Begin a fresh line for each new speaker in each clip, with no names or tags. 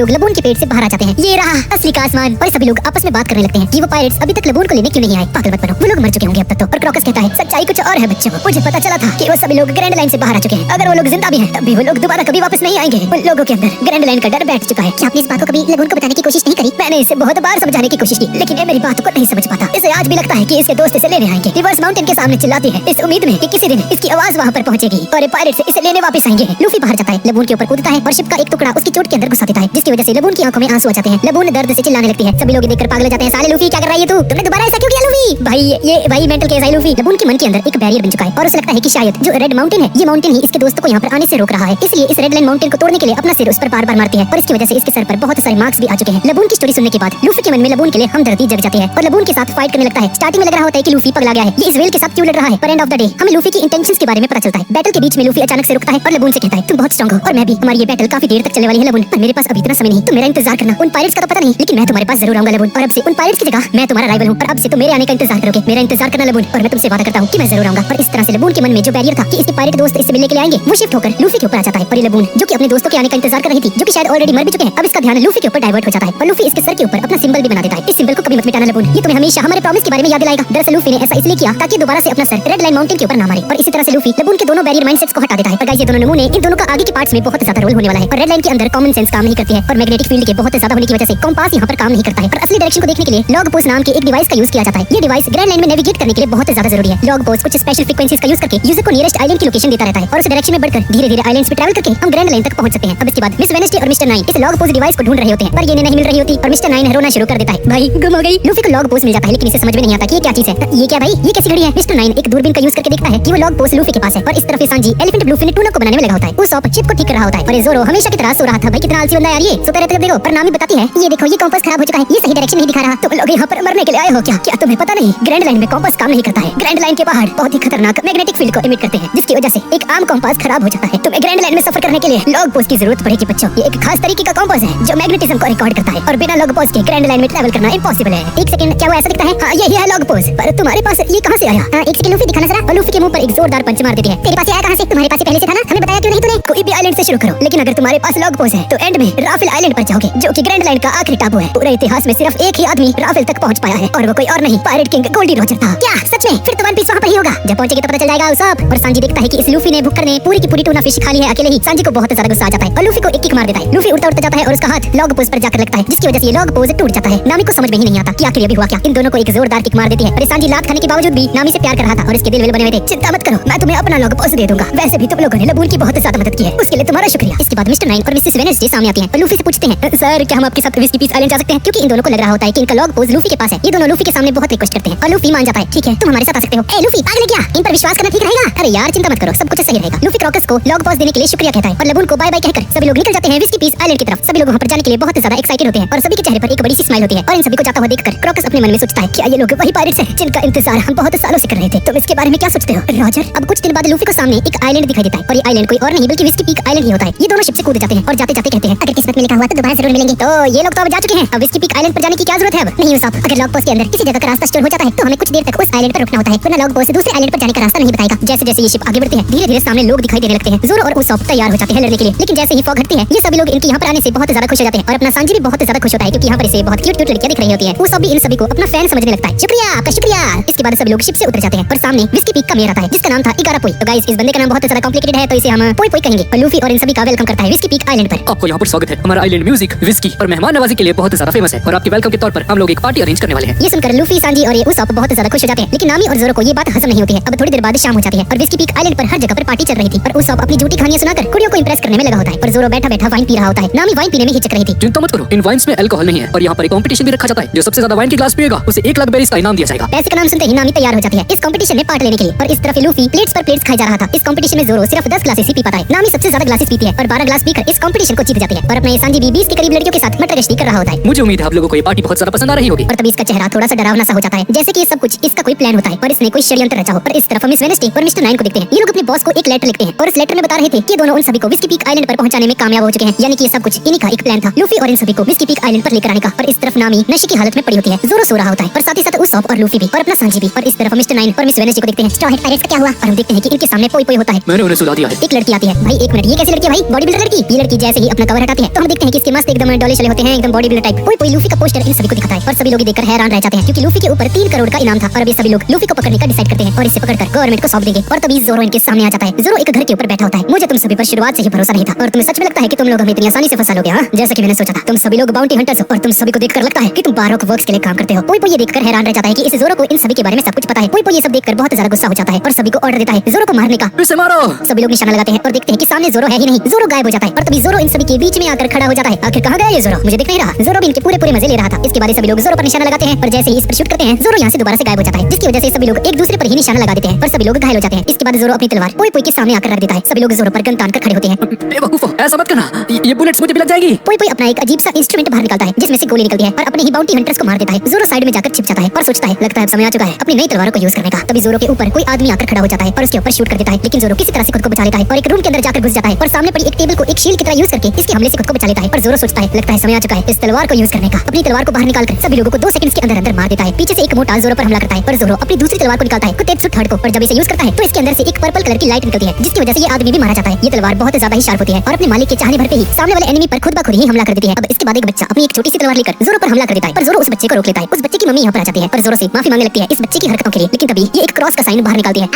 लोग लबून के पेट से बाहर आ जाते हैं। ये रहा असली का आसमान। और सभी लोग आपस में बात करने लगते हैं कि वो पायरेट्स अभी तक लबून को लेने क्यों नहीं आए। पागल मत बनो, वो लोग मर चुके होंगे अब तक तो। और क्रॉकस कहता है सच्चाई कुछ और है बच्चों, मुझे पता चला था कि वो सभी लोग ग्रैंड लाइन से बाहर आ चुके हैं। अगर वो लोग जिंदा भी हैं तब भी वो लोग दोबारा कभी वापस नहीं आएंगे। उन लोगों के अंदर ग्रैंड लाइन का डर बैठ चुका है। क्या आपने इस बात को कभी लबून को बताने की कोशिश नहीं करी? मैंने इसे बहुत बार समझाने की कोशिश की, लेकिन ये मेरी बात को नहीं समझ पाता। इसे आज भी लगता है कि इसके दोस्त इसे लेने आएंगे। रिवर्स माउंटेन के सामने चिल्लाती है इस उम्मीद में कि किसी दिन इसकी आवाज वहाँ पर पहुंचेगी और पायरेट से इसे लेने वापस आएंगे। लूफी बाहर जाता है, लबून के ऊपर कूदता है और शिप का एक टुकड़ा उसकी चोट के अंदर घुसा देता है, जिसकी वजह से लबून की आंखों में आंसू आ जाते हैं। लबून दर्द से चिल्लाने लगती है। सभी लोग देखकर पागल हो जाते हैं। साले लूफी क्या कर रही है तू? तुमने दोबारा ऐसा क्यों किया लूफी? भाई ये भाई मेंटल केस है लूफी। लबून के मन के अंदर एक बैरियर बन चुका है और उसे लगता है कि शायद जो रेड माउंटेन है ये माउंटेन ही इसके दोस्तों को यहाँ पर आने से रोक रहा है। इसलिए इस रेड लाइन माउंटेन को तोड़ने के लिए अपना सिर उस पर बार-बार मारती है और इसकी वजह से इसके सर पर बहुत सारे मार्क्स भी आ चुके हैं। लबून की स्टोरी सुनने के बाद लूफी के मन में लबून के लिए हमदर्दी जग जाती है और लबून के साथ फाइट करने लगता है। स्टार्टिंग में लग रहा होता है कि लूफी पगला गया है, ये इस व्हेल के साथ क्यों लड़ रहा है, पर एंड ऑफ द डे हमें लूफी की इंटेंशंस के बारे में पता चलता है। बैटल के बीच में लूफी अचानक से रुकता है और लबून से कहता है तुम बहुत स्ट्रांग हो और मैं भी। हमारी ये बैटल काफी देर तक चलने वाली है लबून, पर मेरे पास अभी इतना समय नहीं, तुम मेरा इंतजार करना। उन पायरेट्स का तो पता नहीं, लेकिन मैं तुम्हारे पास जरूर आऊंगा लबून। और अब से उन पायरेट्स की जगह मैं तुम्हारा राइवल हूं और अब से तुम मेरे आने का इंतजार करोगे। मेरा इंतजार करना लबून, और मैं तुमसे वादा करता हूं कि मैं जरूर आऊंगा। और इस तरह से लबून के मन में जो बैरियर था कि इसके पायरेट दोस्त इससे मिलने के लिए आएंगे, वो शिफ्ट होकर लूफी के ऊपर आ जाता है। पर ये लबून जो कि अपने दोस्तों के आने का इंतजार कर रही थी, जो कि शायद ऑलरेडी मर भी चुके हैं, अब इसका ध्यान लूफी के ऊपर डाइवर्ट हो जाता है और लूफी इसके सर के ऊपर अपना सिंबल भी बना देता है। इस सिंबल को कभी मत मिटाना लबून, ये तुम्हें हमेशा हमारे प्रॉमिस के बारे में याद दिलाएगा। दरअसल लूफी ने ऐसा इसलिए किया ताकि दोबारा से अपना सर रेड लाइन माउंटेन के ऊपर ना मारे। और इसी तरह से लूफी लबून के दोनों बैरियर माइंडसेट्स को हटा देता है। और गाइस ये दोनों नमूने इन दोनों का आगे के पार्ट्स में बहुत ज्यादा रोल होने वाला है। और रेड लाइन के अंदर कॉमन सेंस काम नहीं करती है और मैग्नेटिक फील्ड के बहुत ज्यादा होने की वजह से कंपास यहाँ पर काम नहीं करता है। और असली डायरेक्शन को देखने के लिए लॉग पोस्ट नाम के एक डिवाइस का यूज किया जाता है। ये डिवाइस ग्रैंड लाइन में नेविगेट करने के लिए बहुत ज्यादा जरूरी है। लॉग पोस्ट कुछ स्पेशल फ्रीक्वेंसीज का यूज करके यूजर को नियरेस्ट आइलैंड की लोकेशन देता रहता है और उस डायरेक्शन में बढ़कर धीरे-धीरे आइलैंड्स पे ट्रैवल करके हम ग्रैंड लाइन तक पहुंच सकते हैं। अब इसके बाद मिस वेडनेसडे और मिस्टर नाइन इस लॉग पोस्ट डिवाइस को ढूंढ रहे होते हैं, पर ये नहीं मिल रही होती और मिस्टर नाइन रोना शुरू कर देता है। भाई गुम हो गई। लूफी को लॉग पोस्ट मिल जाता है, लेकिन इसे समझ में नहीं आता कि ये क्या चीज है। ये क्या भाई, ये कैसी घड़ी है? मिस्टर नाइन एक दूरबीन का यूज करके देखता है कि वो लॉग पोस्ट लूफी के पास है और इस तरफ सांजी एलिफेंट ब्लूफिन ने टूना को बनाने में लगा होता है। वो सॉप चिप को ठीक कर रहा होता है और ये जोरो हमेशा की तरह सो रहा था। भाई कितना आलसी बंदा यार ये, सोता रहता है। देखो पर नामी बताती है ये देखो ये कंपास खराब हो चुका है, ये सही डायरेक्शन नहीं दिखा रहा। तुम लोग यहाँ पर मरने के लिए आए हो क्या? क्या तुम्हें पता नहीं ग्रैंड लाइन में कंपास काम नहीं करता है। ग्रैंड लाइन के पहाड़ बहुत ही खतरनाक मैग्नेटिक फील्ड को इमिट करते हैं, जिसकी वजह से एक आम कंपास खराब हो जाता है। तुम्हें ग्रैंड लाइन में सफर करने के लिए लॉग पोस्ट की जरूरत पड़ेगी बच्चों। ये एक खास तरीके का कंपास है जो मैग्नेटिज्म को रिकॉर्ड करता है और बिना लॉग पोस्ट के ग्रैंड लाइन में ट्रैवल करना इम्पॉसिबल है। एक सेकंड, क्या वो ऐसा दिखता है? हाँ यही है लॉग पोस्ट, पर तुम्हारे पास ये कहाँ से आया? एक सेकंड लूफी दिखाना जरा। और लूफी के मुंह पर एक जोरदार पंच मार देती है। तेरे पास आया कहाँ से? तुम्हारे पास पहले से था ना, हमें बताया क्यों नहीं तूने? कोई भी आइलैंड से शुरू करो, लेकिन अगर तुम्हारे पास लॉग पोस्ट है तो एंड में राफेल आइलैंड पर जाओगे, जो कि ग्रैंड लाइन का आखिरी टापू है। पूरे इतिहास में सिर्फ एक ही आदमी राफेल तक पहुंच पाया है और वो कोई और नहीं पायरेट किंग गोल्डी रॉजर था। क्या सच में? फिर तो वन पीस वहाँ पर ही होगा। जब पहुंचेगी तो पता चल जाएगा उसाप। और सांजी देखता है कि इस लूफी ने भुक्कर ने पूरी की पूरी टूना फिश खा ली है अकेले ही। सांजी को बहुत ज्यादा गुस्सा आ जाता है और लूफी को एक किक मार देता है। लूफी उड़ता उड़ता जाता है और उसका हाथ लॉग पोस्ट पर जाकर लगता है, जिसकी वजह से ये लॉग पोस्ट टूट जाता है। नामी को समझ में ही नहीं आता कि आखिर अभी हुआ क्या। इन दोनों को एक जोरदार किक मार देती है और सांजी लात खाने के बावजूद भी नामी से प्यार कर रहा था और इसके दिल बने हुए थे। चिंता मत करो, मैं तुम्हें अपना लॉग पोस्ट दे दूंगा। वैसे भी तुम लोगों ने लबून की बहुत ज्यादा मदद की है, उसके लिए तुम्हारा शुक्रिया। इसके बाद मिस्टर नाइन और मिसेस वेडनेसडे सामने आती हैं और लूफी से पूछते हैं सर क्या हम आपके साथ विस्की पीस आइलैंड जा सकते हैं? क्योंकि इन दोनों को लग रहा होता है कि इनका लॉग पोस्ट लूफी के पास है। ये दोनों लूफी के सामने बहुत रिक्वेस्ट करते हैं और लूफी मान जाता है। ठीक है तुम हमारे साथ आ सकते हो। ए लूफी पागल है क्या? इन पर विश्वास करना ठीक रहेगा? अरे यार चिंता मत करो, सब कुछ सही रहेगा। लूफी क्रॉकस को लॉग पोस्ट देने के लिए शुक्रिया कहता है और लबून को बाय बाय कहकर सभी लोग निकल जाते हैं विस्की पीस आइलैंड की तरफ। सभी लोग वहाँ पर जाने के लिए बहुत ज्यादा एक्साइटेड होते हैं और सभी के चेहरे पर एक बड़ी सी स्माइल होती है। और इन सभी को जाता हुआ देखकर क्रॉकस अपने मन में सोचता है क्या ये लोग वही पायरेट्स हैं जिनका इंतजार हम बहुत सालों से कर रहे थे? तुम इसके बारे में क्या सोचते हो रॉजर? अब कुछ दिन बाद लूफी को सामने एक आइलैंड दिखाई देता है और ये आइलैंड कोई और नहीं बल्कि विस्की पीक आइलैंड ही होता है। ये दोनों शिप से कूद जाते हैं और जाते जाते कहते हैं अगर किस्मत में लिखा हुआ तो दोबारा जरूर मिलेंगे। तो ये लोग तो अब जा चुके हैं, अब विस्की पीक आइलैंड पर जाने की क्या जरूरत है? अब नहीं उसाप, अगर लॉग पोस्ट के अंदर किसी जगह का रास्ता स्टोर हो जाता है तो हमें कुछ देर तक उस आइलैंड पर रुकना होता है, वरना लॉग पोस्ट दूसरे आइलैंड पर जाने का रास्ता नहीं बताएगा। जैसे जैसे ये शिप आगे बढ़ती है धीरे धीरे सामने लोग दिखाई देने लगते हैं। जोरो और उसाप तैयार हो जाते हैं लड़ने के लिए, लेकिन जैसे ही फॉग हटती है ये सभी लोग इनके यहाँ पर आने से बहुत ज्यादा खुश हो जाते हैं और अपना सांजी भी बहुत ज्यादा खुश होता है क्योंकि यहाँ पर इसे बहुत क्यूट क्यूट लड़कियां दिख रही होती है। वो सब भी इन सभी को अपना फैन समझने लगता है। शुक्रिया आपका शुक्रिया। इसके बाद सभी लोग शिप से उतर जाते हैं और सामने विस्की पीक का मेयर आता है जिसका नाम था इगारापोई। तो गाइस इस बंदे का नाम बहुत ज्यादा कॉम्प्लिकेटेड है तो इसे हम पोई पोई कहेंगे। और लूफी और इन सभी का वेलकम करता है विस्की पीक आइलैंड पर।
आपको यहाँ पर स्वागत है। हमारा आइलैंड म्यूजिक, विस्की और मेहमान नवाजी के लिए बहुत ज्यादा फेमस है और आपके वेलकम के तौर पर हम लोग एक पार्टी अरेंज करने वाले हैं।
ये सुनकर लूफी सांजी और ये उसाप बहुत ज्यादा खुश हो जाते हैं, लेकिन नामी और जोरो को ये बात हजम नहीं होती है। अब थोड़ी देर बाद शाम हो जाती है और विस्की पीक आइलैंड पर हर जगह पर पार्टी चल रही थी और उसाप अपनी झूठी कहानियां सुनाकर कुड़ियों को इंप्रेस करने में लगा होता है और जोरो बैठा बैठा वाइन पी रहा होता है। नामी वाइन पीने में हिचक रही थी।
चिंता मत करो, इन वाइन्स में अल्कोहल नहीं है और यहाँ पर एक कंपटीशन भी रखा जाता है। जो सबसे ज्यादा वाइन की ग्लास पिएगा उसे 1 लाख बेरीज का इनाम दिया जाएगा।
पैसे का नाम सुनते ही नामी तैयार हो जाती है इस कंपटीशन में पार्ट लेने के लिए। और इस तरफ लूफी प्लेट्स पर प्लेट्स खाई जा रहा था। इस कंपटीशन में जोरो सिर्फ 10 ग्लासेस ही पी पाता है। नामी सबसे ज्यादा ग्लासेस पीती है और 12 ग्लास पीकर इस कंपटीशन को जीत जाती है और अपने सांजी भी 20 के करीब लड़कियों के साथ मटर गश्ती कर रहा होता है।
मुझे उम्मीद है आप लोगों को ये पार्टी बहुत ज्यादा पसंद आ रही होगी।
और तभी इसका चेहरा थोड़ा सा डरावना सा हो जाता है, जैसे कि ये सब कुछ इसका कोई प्लान होता है और इसने कोई षड्यंत्र रचा हो। और इस तरफ मिस वेडनेसडे और मिस्टर नाइन को देखते हैं। ये लोग अपने बॉस को एक लेटर लिखते हैं और इस लेटर में बता रहे थे कि दोनों उन सभी को विस्की पीक आइलैंड पर पहुंचाने में कामयाब हो चुके हैं, यानी कि ये सब कुछ इन्हीं का एक प्लान था, लूफी और इन सभी को विस्की पीक आइलैंड पर लेकर आने का। और इस तरफ नामी नशे की हालत में पड़ी होती है, जोरो सो रहा होता है और साथ ही साथ उसाप और लूफी भी और अपना सांजी भी। और इस तरफ मिस्टर नाइन और मिस वेडनेसडे को देखते हैं। स्ट्रॉ हेड पायरेट्स का क्या हुआ? और हम देखते हैं कि इनके सामने पोई पोई होता है।
मैंने उन्हें सुला दिया है।
एक लड़की आती है। भाई एक मिनट, ये कैसी लड़की है भाई? बॉडी बिल्डर लड़की। ये लड़की जैसे ही अपना कवर हटाती है तो हम देखते हैं कि इसके मस्त एकदम डोले चले होते हैं, एकदम बॉडी बिल्डर टाइप। कोई लूफी का पोस्टर इन सभी को दिखाता है और सभी लोग देखकर हैरान रह जाते हैं, क्योंकि लूफी के ऊपर 3 करोड़ का इनाम था और अब ये सभी लोग लूफी को पकड़ने का डिसाइड करते हैं और इसे पकड़कर गवर्नमेंट को सौंप देंगे। और तभी जोरो इनके सामने आ जाता है। जोरो एक घर के ऊपर बैठा होता है। मुझे तुम सभी पर शुरुआत से ही भरोसा नहीं था और तुम्हें सच में लगता है कि तुम लोग हमें इतनी आसानी से फंसा लोगे? हाँ, जैसा कि मैंने सोचा था। तुम सभी लोग बाउंटी हंटर्स हो और तुम सभी को देखकर लगता है कि तुम बारॉक वर्क्स के लिए काम करते हो। पोई ये देखकर हैरान रह जाता है कि इस जोरो को इन सभी के बारे में सब कुछ पता है। पोई ये सब देखकर बहुत ज्यादा गुस्सा हो जाता है और सभी को ऑर्डर देता है जोरो को मारने का।
इसे मारो।
सभी लोग निशाना लगाते हैं और देखते हैं कि सामने जोरो है ही नहीं। जोरो गायब हो जाता है और तभी जोरो इन सभी के बीच में आकर खड़ा हो जाता है। आखिर कहाँ गया ये जोरो? मुझे दिख नहीं रहा। जोरो भी इनके पूरे मजे ले रहा था। इसके बाद सभी लोग जोरो पर निशाना लगाते हैं और जैसे ही इस पर शूट करते हैं जोरो यहाँ से दोबारा से गायब हो जाता है, जिसकी वजह से सभी लोग एक दूसरे पर ही निशाना लगा देते हैं और सभी लोग घायल हो जाते हैं। इसके बाद जोरो अपनी तलवार पोई के सामने आकर रख देता है। सभी लोग जोरो पर गन तान कर खड़े होते हैं।
बेवकूफ, ऐसा मत करना, ये बुलेट्स मुझे भी लग जाएगी।
पोई अपना एक अजीब सा इंस्ट्रूमेंट बाहर निकालता है जिसमें से गोली निकलती है और अपने ही बाउंटी हंटर्स को मार देता है। जोरो साइड में जाकर छिप जाता है और सोचता है लगता है समय आ चुका है अपनी नई तलवारों को यूज करने का। तभी जोरो के ऊपर कोई आदमी आकर खड़ा हो जाता है और उसके ऊपर शूट कर देता है, लेकिन जोरो किसी तरह से खुद को बचा लेता है और एक रूम के अंदर जाकर घुस जाता है और सामने पड़ी एक टेबल को एक शील्ड की तरह यूज करके इसके हमले से खुद को बचा लेता है। और जोरो सोचता है लगता है समय आ चुका है इस तलवार को यूज करने का। अपनी तलवार को बाहर निकालकर सभी लोगों को 2 सेकंड्स के अंदर मार देता है। पीछे से एक मोटा जोरो पर हमला करता है और जोरो अपनी दूसरी तलवार को निकालता है कुत्तेत्सु थर्ड को, और जब इसे यूज करता है तो इसके अंदर से एक पर्पल कलर की लाइट निकलती है, जिसकी वजह से ये आदमी भी मारा जाता है। ये तलवार बहुत ज्यादा ही शार्प होती है और अपने मालिक के चाहने भर पे ही सामने वाले एनिमी पर खुद ब खुद ही हमला कर देती है। अब इसके बाद एक बच्चा अपनी एक छोटी सी तलवार लेकर जोरो पर हमला कर देता है पर जोरो उस बच्चे को रोक लेता है। उस बच्चे की मम्मी यहाँ पर आ जाती है और जोरो से माफी मांगने लगती है इस बच्चे की हरकतों के लिए, लेकिन तभी ये एक क्रॉस का साइन बाहर निकालती है।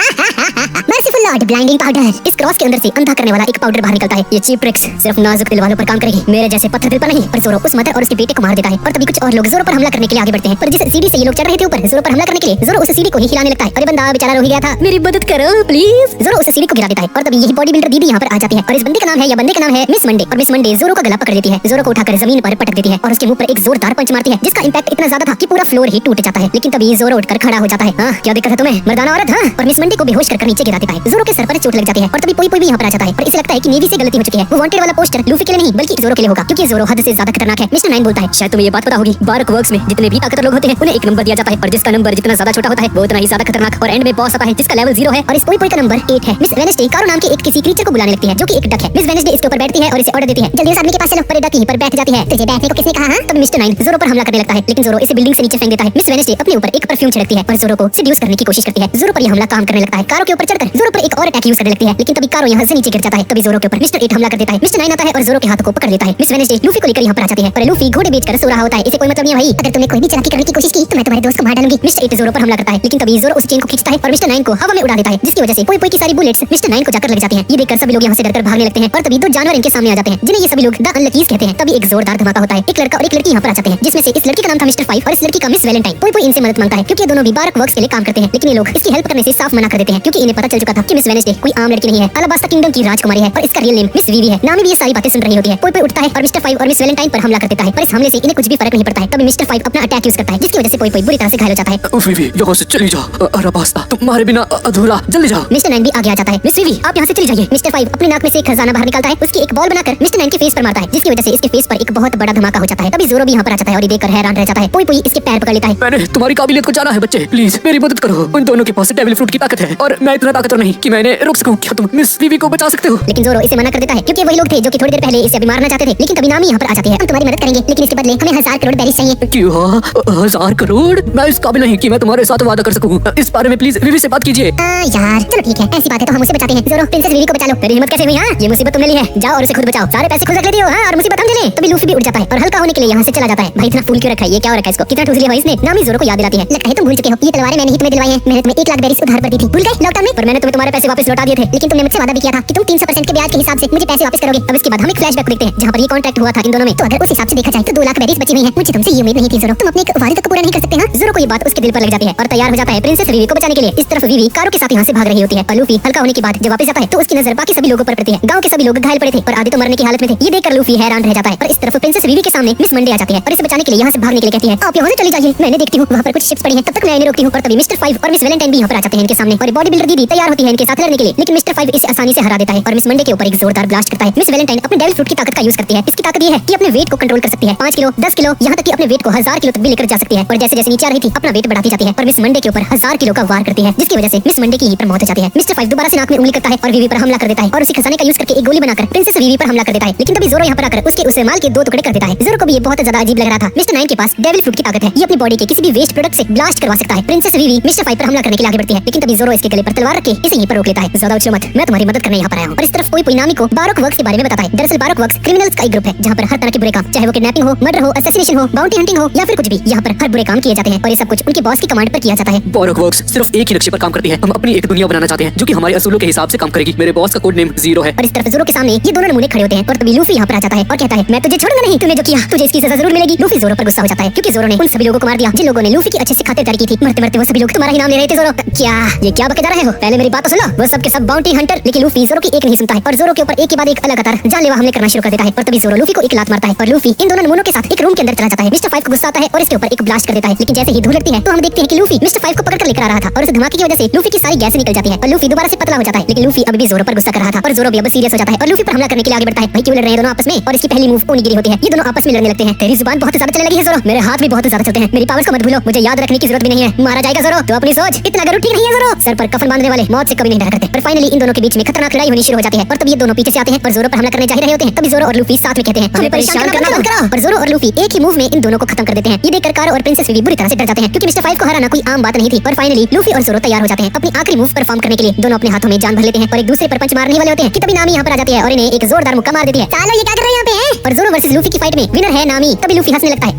Merciful Lord blinding powder. इस क्रॉस के अंदर से अंधा करने वाला एक पाउडर बाहर निकलता है। ये चीप ट्रिक्स सिर्फ नाजुक दिल वालों पर काम करेगी, मेरे जैसे पत्थर दिल पर नहीं। और जोरो उस मदर और उसके बेटे को मार देता है और तभी कुछ और लोग जोरो पर हमला करने के लिए आगे बढ़ते हैं। पर जिस सीढ़ी से ये लोग चढ़ रहे थे ऊपर जोरो पर हमला करने के लिए, जोरो उस सीढ़ी को ही हिलाने लगता है। अरे बंदा बेचारा रो ही गया था, मेरी मदद करो प्लीज। जोरो उस सीढ़ी को गिरा देता है और तभी यही बॉडी बिल्डर दीदी यहाँ पर आ जाती है और इस बंदे का नाम है या बंदे का नाम है मिस मंडे। और मिस मंडे जोरो का गला पकड़ लेती है, जोरो को उठाकर जमीन पर पटक देती है और उसके मुंह पर एक जोरदार पंच मारती है जिसका इंपैक्ट इतना ज्यादा था कि पूरा फ्लोर ही टूट जाता है। लेकिन तभी जोरो उठकर खड़ा हो जाता है। हाँ, क्या दिक्कत है तुम्हें मर्दाना औरत? हाँ। और मिस मंडे को बेहोश कर नीचे गिरा देता है। जोरो के सर पर चोट लग जाती है और तभी पोई भी यहाँ पर आ जाता है और इसे लगता है कि नेवी से गलती हो चुकी है। वो वांटेड वाला पोस्टर लूफी के लिए नहीं बल्कि जोरो के लिए होगा, क्योंकि जोरो हद से ज्यादा खतरनाक है। मिस्टर 9 बोलता है शायद तुम्हें ये बात पता होगी, बारॉक वर्क्स में जितने भी ताकतवर लोग होते हैं उन्हें एक नंबर दिया जाता है और जिसका नंबर जितना ज्यादा छोटा होता है वो उतना ही ज्यादा खतरनाक। और एंड में बॉस आता है जिसका लेवल 0 है और इस पोई का नंबर 8 है। मिस वेडनेसडे कारो नाम के एक किसी क्रीचर को बुलाने लगती है जो कि एक डक है। मिस वेडनेसडे इसके ऊपर बैठती है और इसे ऑर्डर देती है जल्दी उस आदमी के पास चलो। पर डक यहीं पर बैठ जाती है। तुझे बैठने को किसने कहा? हाँ। तब मिस्टर 9 जोरो पर हमला करने लगता है, लेकिन जोरो इसे बिल्डिंग से नीचे फेंक देता है। मिस वेडनेसडे अपने ऊपर एक परफ्यूम छिड़कती है और जोरो को सेड्यूस करने की कोशिश करती है। जोरो पर यह हमला काम करने लगता है। कारो के ऊपर चढ़कर जोरो पर एक और अटैक यूज करने लगती है, लेकिन तभी कारो यहाँ से नीचे गिर जाता है। तभी जोरो के ऊपर मिस्टर 8 हमला कर देता है। मिस्टर 9 आता है और जोरो के हाथ को पकड़ लेता है। मिस वेडनेसडे लूफी को लेकर यहाँ पर आ जाती है पर लूफी घोड़े बेचकर सो रहा होता है। इसे कोई मतलब नहीं है भाई, अगर तुमने कोई भी चालाकी करने की कोशिश की तो मैं तुम्हारे दोस्त को मार डालूंगी। मिस्टर 8 जोरो पर हमला करता है, लेकिन तभी जोरो उस चेन को खींचता है और मिस्टर 9 को हवा में उड़ा देता है, जिसकी वजह से पोई की सारी बुलेट्स मिस्टर 9 को जाकर लग जाती हैं। ये देखकर सभी लोग यहाँ से डरकर भागने लगते हैं और तभी 2 जानवर इनके सामने आ जाते हैं जिन्हें ये सभी लोग द अनलकीज कहते हैं। तभी एक जोरदार धमाका होता है। एक लड़का और एक लड़की यहाँ पर आ जाते हैं, जिसमें से इस लड़के का नाम था मिस्टर 5 और इस लड़की का मिस वैलेंटाइन। पोई इनसे मदद मांगता है क्योंकि ये दोनों भी बारॉक वर्क्स के लिए काम करते हैं, लेकिन ये लोग इसकी हेल्प करने से साफ मना कर देते हैं क्योंकि इन्हें पता चल चुका था कि मिस वेडनेसडे कोई आम लड़की नहीं है, अलाबास्ता किंगडम की राजकुमारी है और इसका रियल नेम मिस वीवी है। नामी भी ये सारी बातें सुन रही होती है। पोई उठता है और मिस्टर 5 और मिस वैलेंटाइन पर हमला कर देता है, पर इस हमले से इन्हें कुछ भी फर्क नहीं पड़ता है। तभी मिस्टर 5 अपना अटैक यूज करता है, जिसकी वजह से पोई बुरी तरह से घायल हो जाता है।
वीवी यहाँ से चली जाओ, अलाबास्ता तुम्हारे बिना अधूरा, जल्दी जाओ।
मिस्टर 9 भी आगे आ जाता है। मिस वीवी आप यहाँ से चली जाइए। मिस्टर 5 अपनी नाक में से एक खजाना बाहर निकालता है, उसकी एक बॉल बनाकर मिस्टर 9 के फेस पर मारता है, जिसकी वजह से इसके फेस पर एक बहुत बड़ा धमाका हो जाता है। तभी जोरो भी यहाँ पर आ जाता है और ये देखकर हैरान रह जाता है। पोई इसके पैर पकड़ लेता है।
मैंने तुम्हारी काबिलियत को जाना है बच्चे, प्लीज मेरी मदद करो। उन दोनों के पास डेविल फ्रूट की ताकत है और मैं इतना ताकतवर नहीं कि मैं इन्हें रोक सकूं। क्या तुम मिस वीवी को बचा सकते हो?
लेकिन जोरो इसे मना कर देता है क्योंकि वही लोग थे जो कि थोड़ी देर पहले इसे अभी मारना चाहते थे। लेकिन तभी नामी यहाँ पर आ जाती है। हम तुम्हारी मदद करेंगे लेकिन इसके बदले हमें 1000 करोड़ बेरीज चाहिए।
क्यों 1000 करोड़? मैं इस काबिल नहीं कि मैं तुम्हारे साथ वादा कर सकूं। इस बारे में प्लीज वीवी से बात कीजिए।
यार चलो ठीक है, ऐसी बात है तो हम उसे बचाते हैं। जोरो प्रिंसेस वीवी को बचा लो। तेरी हिम्मत कैसे हुई? हाँ, ये मुसीबत तुमने ली है, जाओ और उसे खुद बचाओ। सारे पैसे खुद रख लेती हो हाँ, और मुसीबत हम झेलें। तभी लूफी भी उठ जाता है और हल्का होने के लिए यहाँ से चला जाता है। भाई इतना फूल क्यों रखा है? ये क्या हो रखा है इसको? कितना ठूस लिया भाई इसने? नामी जोरो को याद दिलाती है। लगता है तुम भूल चुके हो, ये तलवारें मैंने ही तुम्हें दिलवाई हैं। मैंने तुम्हें 1 लाख बेरीज उधार पर दी थी, भूल गए लॉकडाउन में? पर मैंने तुम्हें तुम्हारे पैसे वापस लौटा दिए थे, लेकिन तुमने मुझसे वादा भी किया था कि तुम 300% के ब्याज के हिसाब से मुझे पैसे वापस करोगे। अब इसके बाद हम एक फ्लैशबैक देखते हैं जहाँ पर ये कॉन्ट्रैक्ट हुआ था इन दोनों में। तो अगर उस हिसाब से देखा जाए तो 2 लाख बेरीज बची हुई हैं। मुझे तुमसे ये उम्मीद नहीं थी जोरो, तुम अपने एक वादे को पूरा नहीं कर सकते हाँ? जोरो को ये बात उसके दिल पर लग जाती है और तैयार हो जाता है प्रिंसेस वीवी को बचाने के लिए। इस तरफ वीवी कारो के साथ यहाँ से भाग रही होती है और लूफी हल्का होने के बाद जब वापस जाता है तो उसकी नजर बाकी सभी लोगों पर पड़ती है। गांव के सभी लोग घायल पड़े थे और आधे तो मरने की हालत में थे। ये देखकर लूफी हैरान रह जाता है और इस तरफ प्रिंसेस वीवी के सामने मिस मंडे आ जाती है और इसे बचाने के लिए यहाँ से भागने के लिए कहती है आप यहाँ से चली जाइए, मैंने देखती हूँ वहाँ पर कुछ शिप्स पड़ी हैं, तब तक मैं इन्हें रोकती हूँ। और तभी मिस्टर 5 और मिस वैलेंटाइन भी यहाँ पर आ जाते हैं इनके सामने और बॉडी बिल्डर दीदी तैयार होती है इनके साथ लड़ने के लिए, लेकिन मिस्टर 5 इसे आसानी से हरा देता है और मिस मंडे के ऊपर एक जोरदार ब्लास्ट करता है। मिस वैलेंटाइन अपने डेविल फ्रूट की ताकत का यूज करती है। इसकी ताकत ये है कि अपने वेट को कंट्रोल कर सकती है, 5 किलो 10 किलो यहाँ तक कि अपने वेट को 1000 किलो तक भी लेकर जा सकती है। और जैसे जैसे नीचे आ रही थी अपना वेट बढ़ाती जाती है और मिस मंडे के ऊपर 1000 किलो का वार करती है, जिसकी वजह से मिस मंडे की यहीं पर मौत हो जाती है। मिस्टर 5 दोबारा से नाक में उंगली करता है और वीवी पर हमला कर देता है और उसी खजाने का यूज करके एक गोली बनाकर प्रिंसेस वीवी पर हमला कर देता है। लेकिन तभी जोरो यहाँ पर आकर उसके उस माल के 2 टुकड़े कर देता है। जोरो को भी ये बहुत ज्यादा अजीब लग रहा था। मिस्टर 9 के पास डेविल फ्रूट की ताकत है, ये अपनी बॉडी के किसी भी वेस्ट प्रोडक्ट से ब्लास्ट करवा सकता है। प्रिंसेस वीवी मिस्टर 5 पर हमला करने के लिए आगे बढ़ती है, लेकिन तभी जोरो इसके गले पर तलवार रख के इसे यहीं पर रोक लेता है। ज्यादा उछलो मत, मैं तुम्हारी मदद करने यहाँ पर आया हूँ। और इस तरफ पोई नामी को बारॉक वर्क्स के बारे में बताता है। दरअसल बारॉक वर्क्स क्रिमिनल क्रिमिनल्स का एक ग्रुप है जहाँ पर हर तरह के बुरे काम, चाहे वो किडनैपिंग हो, मर्डर हो, असैसिनेशन हो, बाउंटी हंटिंग हो या फिर कुछ भी, यहाँ पर हर बुरे काम किए जाते हैं और ये सब कुछ उनके बॉस की कमांड पर किया जाता है।
बॉरक वर्क्स सिर्फ एक ही लक्ष्य पर काम करती है। हम अपनी एक दुनिया बनाना चाहते हैं जो कि हमारे असूलों के हिसाब से काम करेगी। मेरे बॉस का कोड नेम जीरो है।
और इस तरफ जोरो के सामने ये दोनों नमूने खड़े होते हैं और तभी लूफी यहाँ पर आ जाता है और कहता है मैं तुझे छोड़ूंगा नहीं, तूने जो किया तुझे इसकी सजा जरूर मिलेगी। लूफी जोरो पर गुस्सा हो जाता है क्योंकि जोरो ने उन सभी लोगों को मार दिया जिन लोगों ने लूफी की अच्छे से खातिरदारी की थी। मरते मरते वो सभी लोग तुम्हारा ही नाम ले रहे थे जोरो। क्या ये क्या बके जा रहे हो? पहले मेरी बात तो सुनो। वो सब के सब बाउंटी हंटर, लेकिन लूफी जोरो की एक नहीं सुनता है और जोरो के ऊपर एक के बाद एक लगातार जानलेवा हमले करना शुरू कर देता है। और तभी जोरो लूफी को एक लात मारता है और लूफी इन दोनों नमूनों के साथ एक रूम के अंदर चला जाता है। मिस्टर 5 को गुस्सा आता है और इसके ऊपर एक ब्लास्ट कर देता है, लेकिन जैसे ही धूल लगती है तो हम देखते हैं कि लूफी मिस्टर 5 को पकड़ कर लेकर आ रहा था और उस धमाके की वजह से लूफी की सारी गैसें निकल जाती है और लूफी दोबारा से पतला हो जाता है। लेकिन लूफी अभी भी जोरो पर गुस्सा कर रहा था और जोरो भी अब सीरियस हो जाता है और लूफी पर हमला करने के लिए आगे बढ़ता है। भाई क्यों लड़ रहे हैं दोनों आपस में? और इसकी पहली मूव ओनिगिरी होती है। ये दोनों आपस में लड़ने लगते हैं। तेरी जुबान बहुत ज्यादा चलने लगी है जोरो, मेरे हाथ भी बहुत ज्यादा चलते हैं। मेरी पावर्स को मत भूलो, मुझे याद रखने की जरूरत भी नहीं है। मारा जाएगा जोरो तो अपनी सोच, इतना गरुड़ ठीक नहीं है जोरो। सर पर कफन बांधने वाले मौत से कभी नहीं डरा करते। पर फाइनली इन दोनों के बीच में खतरनाक लड़ाई होनी शुरू हो जाती है और तब ये दोनों पीछे से आते हैं और जोरो पर हमला करने जा रहे होते हैं। तभी जोरो और लूफी साथ में कहते हैं हमें परेशान करना बंद करो। और जोरो और लूफी एक ही मूव में इन दोनों को खत्म कर देते हैं। ये देखकर कारो और प्रिंसेस विवी बुरी तरह से डर जाते हैं क्योंकि मिस्टर 5 को हराना कोई आम बात नहीं थी। और फाइनली लूफी और जोरो तैयार हो जाते हैं अपनी आखिरी मूव परफॉर्म करने के लिए। दोनों अपने हाथों में जान भर लेते हैं और एक दूसरे पर पंच मारने वाले होते हैं कि तभी नामी यहाँ पर आ जाती है और इन्हें एक जोरदार मुक्का मार देती है। चलो ये क्या कर रहे हैं यहाँ पे? और जोरो वर्सेस लूफी की फाइट में विनर है नामी। तभी लूफी हंसने लगता है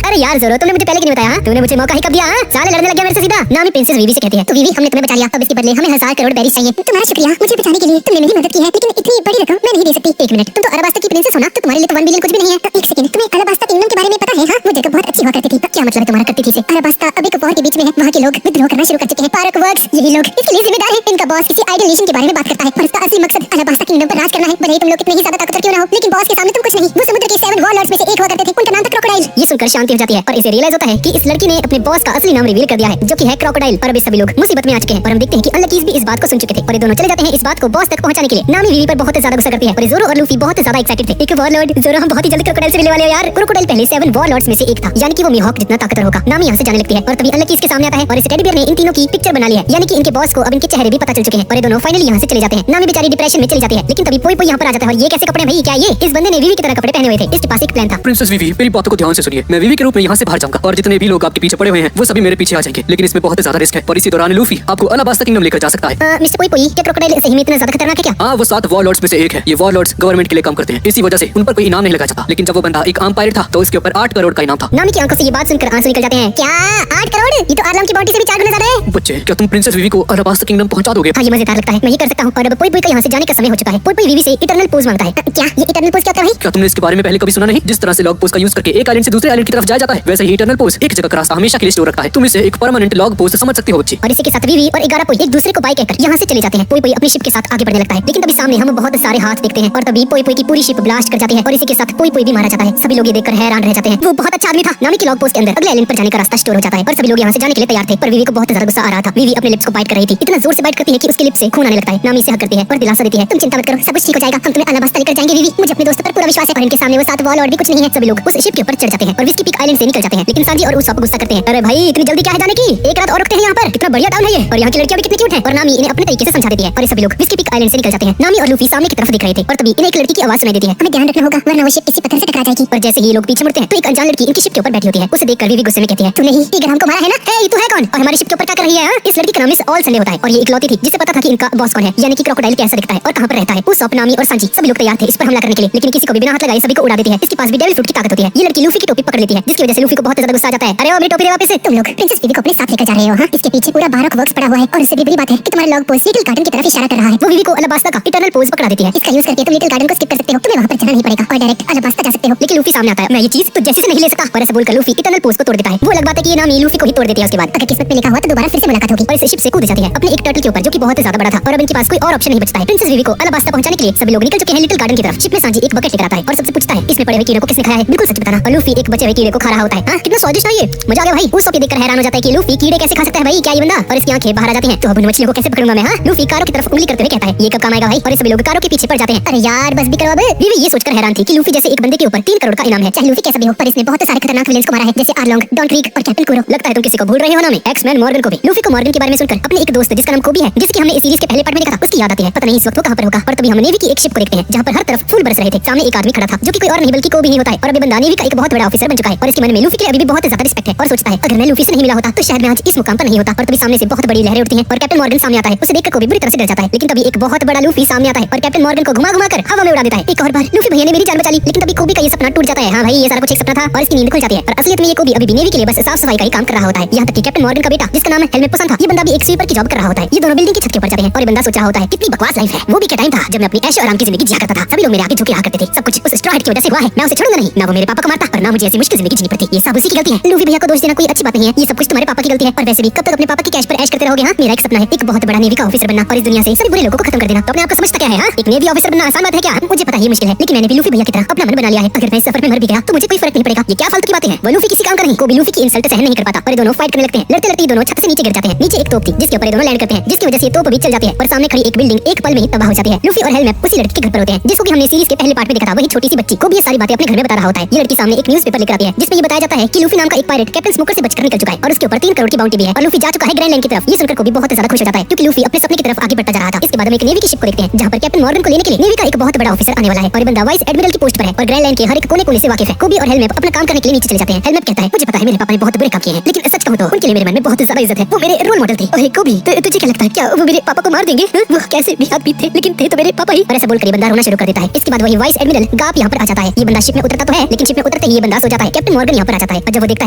अरे यार जोरो, तुमने मुझे पहले क्यों नहीं बताया? तूने मुझे मौका ही कब दिया? साले लड़ने लग गया मेरे से सीधा। नामी प्रिंसेस विवी से कहती है तो विवी हमने तुम्हें बचा लिया, अब इसके बदले हमें 1000 करोड़ बेरीज चाहिए। तुम्हारा शुक्रिया, मुझे बचाने के लिए तुमने मेरी मदद की है, लेकिन इतनी बड़ी रकम मैं नहीं दे सकती। एक मिनट, तुम तो अरबास्ता की प्रिंसेस हो ना, तो तुम्हारे लिए तो 1 बिलियन कुछ भी नहीं है। एक सेकंड, तुम्हें अरबास्ता किंगडम के बारे में पता है? हाँ, वो जगह बहुत अच्छी हुआ करती थी। क्या मतलब है तुम्हारा करती थी से? अरबास्ता अब एक वॉर के बीच में है, वहाँ के लोग विद्रोह करना शुरू कर चुके हैं। पारक वर्क्स यही लोग इसके लिए जिम्मेदार है। इनका बॉस किसी आइडियल नेशन के बारे में बात करता है और इसका असली मकसद अरबास्ता किंगडम पर राज करना है। भले ही तुम लोग कितने ही ज्यादा ताकतवर क्यों ना हो, लेकिन बॉस के सामने तुम कुछ नहीं। वो समुद्र के 7 वॉर लॉर्ड्स में से एक हुआ करते थे, उनका नाम था क्रोकोडाइल। ये सुनकर शांति हो जाती है और इसे रियलाइज होता है कि इस लड़की ने अपने बॉस का असली नाम रिवील कर दिया है जो कि है क्रोकोडाइल। और अभी सभी लोग मुसीबत में आ चुके हैं और हम देखते हैं कि अनलकीज भी इस बात को सुन चुके थे और ये दोनों चले जाते हैं इस बात को बॉस तक पहुंचाने के लिए। नामी विवी पर बहुत ज्यादा गुस्सा करती है और जोरो और लूफी बहुत ज्यादा एक्साइटेड थे। एक वॉरलॉर्ड जोरो, हम बहुत ही जल्दी क्रोकोडाइल से मिलने वाले हैं यार। क्रोकोडाइल पहले 7 वॉरलॉर्ड्स में से एक था, यानी कि वो मिहॉक जितना ताकतवर होगा। नामी यहाँ से जाने लगती है और तभी अनलकीज के सामने आता है और इस टेडी बियर ने इन तीनों की पिक्चर बना ली है, यानी कि इनके बॉस को अब इनके चेहरे भी पता चल चुके हैं और ये दोनों फाइनली यहाँ से चले जाते हैं। नामी बेचारी डिप्रेशन में चली जाती है, लेकिन तभी पोई पोई यहाँ पर आ जाता है और ये कैसे कपड़े भाई? क्या ये इस बंदे ने विवी की तरह कपड़े पहने हुए थे? इसके पास एक प्लान था।
प्रिंसेस विवी, मेरी बातों को ध्यान से सुनिए। मैं विवी के रूप में यहाँ से बाहर जाऊंगा और जितने भी लोग आपके पीछे पड़े हुए हैं वो सभी मेरे पीछे आ जाएंगे, लेकिन इसमें बहुत ज्यादा रिस्क है और इसी दौरान लूफी आपको अलाबास्ता किंगडम लेकर जा सकता है।
मिस्टर पोई पोई, क्या क्रोकोडाइल सही में इतना ज्यादा खतरनाक है क्या?
हाँ, वो 7 वॉरलॉर्ड्स में से एक है। ये वॉरलॉर्ड्स गवर्नमेंट के लिए काम करते हैं, इसी वजह से उन पर कोई इनाम नहीं लगाया जाता। लेकिन जब वो बंदा एक आम पायरेट था तो उसके ऊपर 8 करोड़ का इनाम था।
नामी की आंखों से ये बात सुनकर आंसू निकल जाते हैं। क्या 8 करोड़? ये तो आर्लम की बाउंटी से भी 4 गुना ज्यादा है।
बच्चे, क्या तुम प्रिंसेस विवी को अलाबास्ता किंगडम पहुंचा दोगे?
हाँ, ये मजेदार लगता है, मैं ये कर सकता हूँ। और अब पोई पोई का यहाँ से जाने का समय हो चुका है। पोई पोई विवी से इटर्नल पोज मांगता है। क्या ये इटर्नल पोज क्या होता है?
क्या तुमने इसके बारे में पहले कभी सुना नहीं? जिस तरह से लॉग पोज का यूज करके एक आइलैंड से दूसरे आइलैंड की तरफ जाया जाता है, वैसे ही इटर्नल पोज एक जगह का रास्ता हमेशा के लिए स्टोर रखता है। तुम इसे एक परमानेंट लॉग पोज समझ सकते हो बच्चे।
और इसी के साथ विवी और 11 पोई एक दूसरे को बाय कहकर यहाँ से चले जाते हैं। पोई पोई अपनी शिप के साथ आगे बढ़ने लगता है, लेकिन तभी सामने हम बहुत सारे हाथ देखते हैं और तभी पोई पोई की पूरी शिप ब्लास्ट कर जाती है और इसी के साथ पोई पोई भी मारा जाता है। सभी लोग ये देखकर हैरान रह जाते हैं। वो बहुत अच्छा आदमी था। नामी की लॉग पोस्ट के अंदर अगले आइलैंड पर जाने का रास्ता स्टोर हो जाता है और सभी लोग यहाँ से जाने के लिए तैयार थे, पर विवी को बहुत ज्यादा गुस्सा आ रहा था। विवी अपने लिप्स को बाइट कर रही थी, इतना जोर से बाइट करती है कि उसके लिप्स से खून आने लगता है। नामी से हक करती है और दिलासा देती है तुम चिंता मत करो, सब कुछ ठीक हो जाएगा, हम तुम्हें अलाबास्ता लेकर जाएंगे विवी। मुझे अपने दोस्तों पर पूरा विश्वास है और इनके सामने वो 7 वॉरलॉर्ड भी कुछ नहीं है। सभी लोग उस शिप के ऊपर चढ़ जाते हैं और विस्की पीक आइलैंड से निकल जाते हैं, लेकिन सांजी और उसाप गुस्सा करते हैं। अरे भाई, इतनी जल्दी क्या है जाने की? एक रात और रुकते हैं यहाँ पर, कितना बढ़िया टाउन है ये और यहाँ की लड़कियां भी कितनी क्यूट हैं। और नामी इन्हें अपने तरीके से समझा देती है और सभी लोग विस्की पीक आइलैंड से निकल जाते हैं। नामी और लूफी सामने की तरफ दिख रहे थे और तभी इन्हें एक लड़की की आवाज सुनाई देती है। हमें ध्यान रखना होगा वरना वो शिप किसी पत्थर से टकरा जाएगी। और जैसे ही ये लोग पीछे मुड़ते हैं तो एक अनजान लड़की इनकी शिप के ऊपर बैठी होती है। उसे देखकर विवी गुस्से में कहती है तूने ही टिगर हमको मारा है ना? ए, तू है कौन और हमारी शिप के ऊपर क्या कर रही है? इस लड़की का नाम मिस ऑल संडे होता है और ये इकलौती थी जिसे पता था कि इनका बॉस कौन है, यानी कि क्रोकोडाइल कैसा दिखता है और कहां पर रहता है। उस नामी और सांजी सभी लोग तैयार थे इस पर हमला करने के लिए, लेकिन किसी को भी बिना हाथ लगाए सभी को उड़ा देती है। इसके पास भी डेविल फ्रूट की ताकत होती है। ये लड़की लूफी की टोपी पकड़ लेती है, जिसकी वजह से लूफी को बहुत ज्यादा गुस्सा आ जाता है। अरे ओ मेरी टोपी दे वापस से। तुम लोग प्रिंसेस विवी को अपने साथ लेकर जा रहे हो? हाँ, इसके पीछे पूरा बारक वर्क्स पड़ा हुआ है और इससे भी बड़ी बात है कि तुम्हारा लॉग पोस्ट लिटिल गार्डन की तरफ इशारा कर रहा है। वो विवी को अलाबास्ता का इटर्नल पोज पकड़ा देती है। इसका यूज करके तुम लिटिल गार्डन को स्किप कर सकते हो, तुम्हें वहां पर जाना नहीं पड़ेगा और डायरेक्ट अलाबास्ता जा सकते हो। लेकिन लूफी सामने आता है, मैं ये चीज तो जैसे से नहीं ले सकता और ऐसा बोलकर लूफी इटर्नल पोज को तोड़ देता है। वो अलग बात है कि ये नामी लूफी को ही तोड़ देती है। उसके बाद अगर किस्मत में लिखा हुआ तो दोबारा फिर से मुलाकात होगी और इस शिप से कूद जाती है अपने एक टर्टल के ऊपर जो कि बहुत ज्यादा बड़ा था और अब इनके पास कोई और ऑप्शन नहीं बचता है। प्रिंसेस विवी को अलाबास्ता पहुंचाने के लिए सभी लोग निकल चुके हैं लिटिल गार्डन की तरफ। शिप में सांजी एक बकेट लेकर आता है और सबसे पूछता है इसमें पड़े हुए कीड़े को किसने खाया है? बिल्कुल सच बताना। और लूफी एक बचे हुए कीड़े को खा रहा होता है। हाँ, कितना स्वादिष्ट है ये, मजा आ गया भाई। उस सब देखकर हैरान हो जाता है कि लूफी कीड़े कैसे खा सकता है भाई, क्या ये बंदा? और इसकी आंखें बाहर आ जाती हैं। तो अब उन मछलियों को कैसे पकड़ूंगा मैं? हाँ, लूफी कारो की तरफ उंगली करते हुए कहता है ये कब काम आएगा भाई? और सभी लोग कारो के पीछे पड़ जाते हैं। अरे यार बस भी करो अब। विवी ये सोचकर हैरान थी कि लूफी जैसे एक बंदे के ऊपर 3 करोड़ का इनाम है, चाहे लूफी कैसा भी हो, पर इसने बहुत सारे खतरनाक विलेंस को मारा है जैसे आर्लोंग, डॉन क्रीक और कैप्टन कुरो। लगता है तुम किसी को भूल रहे हो ना, मैं एक्स-मैन मॉर्गन को भी। लूफी को मॉर्गन के बारे में सुनकर अपने एक दोस्त जिसका नाम कोबी है, जिसकी हमने इस सीरीज के पहले पार्ट में देखा था, उसकी याद आती है। पता नहीं इस वक्त वो कहां पर होगा। और तभी हम नेवी की एक शिप को देखते हैं जहां पर हर तरफ फूल बरस रहे थे। सामने एक आदमी खड़ा था जो कि कोई और नहीं बल्कि कोबी ही होता है और अभी बंदा नेवी का एक बहुत बड़ा ऑफिसर बन चुका है और इसके मन में लूफी के लिए अभी भी बहुत ज्यादा रिस्पेक्ट है और सोचता है अगर मैं लूफी से नहीं मिला होता तो शायद मैं आज इस मुकाम पर नहीं होता। और तभी सामने से बहुत बड़ी लहरें उठती हैं और कैप्टन मॉर्गन सामने आता है। उसे देखकर कोबी बुरी तरह से डर जाता है, लेकिन तभी एक बहुत बड़ा लूफी सामने आता है और कैप्टन मॉर्गन को घुमा कर हवा में उड़ा देता है। एक और बार लूफी भैया ने मेरी जान बचा ली, लेकिन तभी कोबी का ये सपना टूट जाता है। हाँ भाई, ये सारा कुछ एक सपना था और इसकी नींद खुल जाती है। और असलियत में ये कोबी अभी भी नेवी के लिए बस साफ सफाई का ही काम कर रहा होता है। यहाँ तक कि कैप्टन मॉर्गन का बेटा जिसका नाम हेलमेट पसंद था, ये बंदा भी एक स्वीपर की जॉब कर रहा होता है। ये दोनों बिल्डिंग की छत के ऊपर जाते हैं और ये बंदा सोच रहा होता है कितनी बकवास लाइफ है। वो भी क्या टाइम था जब मैं अपनी ऐशो आराम की जिंदगी जिया करता था। सभी लोग मेरे आगे झुके रहा करते थे। सब कुछ उस स्ट्रॉ हेड की वजह से हुआ है। मैं उसे छोड़ूंगा नहीं, ना वो मेरे पापा को मारता और ना मुझे ऐसी मुश्किल जिंदगी जीनी पड़ती। ये सब उसी की गलती है। लूफी भैया को दोष देना कोई अच्छी बात नहीं है। ये सब कुछ तुम्हारे पापा की गलती है। और वैसे भी कब तक अपने पापा की कैश पर ऐश करते रहोगे? हाँ, मेरा एक सपना है एक बहुत बड़ा नेवी का ऑफिसर बनना और इस दुनिया से सभी बुरे लोगों को खत्म कर देना। तो अपने आप को समझता क्या है? हाँ, एक नेवी ऑफिसर बनना आसान बात है क्या? मुझे पता है ये मुश्किल है, लेकिन मैंने भी लूफी भैया की तरह अपना मन बना लिया है। अगर मैं इस सफर में मर भी गया तो मुझे कोई फर्क नहीं पड़ेगा। ये क्या फालतू की बातें हैं? वो लूफी किसी काम का नहीं। कोबी लूफी की इंसल्ट सहन नहीं कर पाता और ये दोनों फाइट करने लगते हैं। लड़ते लड़ते दोनों छत से नीचे गिर जाते हैं। नीचे एक तोप थी जिसके ऊपर ये दोनों लैंड करते हैं, जिसकी वजह से तोप भी चल जाती है और सामने खड़ी एक बिल्डिंग एक पल में ही तबाह हो जाती है। लूफी और हेलमेट उसी लड़की के घर पर होते हैं जिसको कि हमने सीरीज के पहले पार्ट में देखा था। वही छोटी सी बच्ची को भी ये सारी बातें अपने घर में बता रहा होता है। ये लड़की सामने एक न्यूज़पेपर लेकर आती है जिसमें ये बताया जाता है कि लूफी नाम का एक पायरेट कैप्टन स्मोकर से बचकर निकल चुका है और उसके ऊपर 3 करोड़ की बाउंटी भी है और लूफी जा चुका है ग्रैंड लाइन की तरफ। ये सुनकर कोबी बहुत ज्यादा खुश हो जाता है क्योंकि लूफी अपने सपने की तरफ आगे बढ़ता जा रहा था। इसके बाद हम एक नेवी की शिप को देखते हैं जहां पर कैप्टन मॉर्गन को लेने के लिए नेवी का एक बहुत बड़ा ऑफिसर आने वाला है और ये बंदा वाइस एडमिरल की पोस्ट पर है और ग्रैंड लाइन के हर एक कोने से वाकिफ है। कोबी और हेलमेट अपना काम करने के लिए नीचे चले जाते हैं। हेलमेट कहता है मुझे पता है मेरे पापा ने बहुत बुरे काम किए हैं, लेकिन सच कहूं तो उनके लिए मेरे मन में बहुत ज्यादा इज्जत है। वो मेरे रोल मॉडल थे। ओए कोबी, तुझे क्या लगता है क्या वो मेरे पापा को मार देंगे? वो कैसे भी आदमी थे, लेकिन थे तो मेरे पापा ही। और ऐसा बोलकर ये बंदा रोना शुरू कर देता है। इसके बाद वही वाइस एडमिरल गार्प यहाँ पर आ जाता है। ये बंदा शिप में उतरता तो है, लेकिन शिप में उतरते ही ये बंदा सो जाता है। कैप्टन मॉर्गन यहाँ पर आ जाता है और जब वो देखता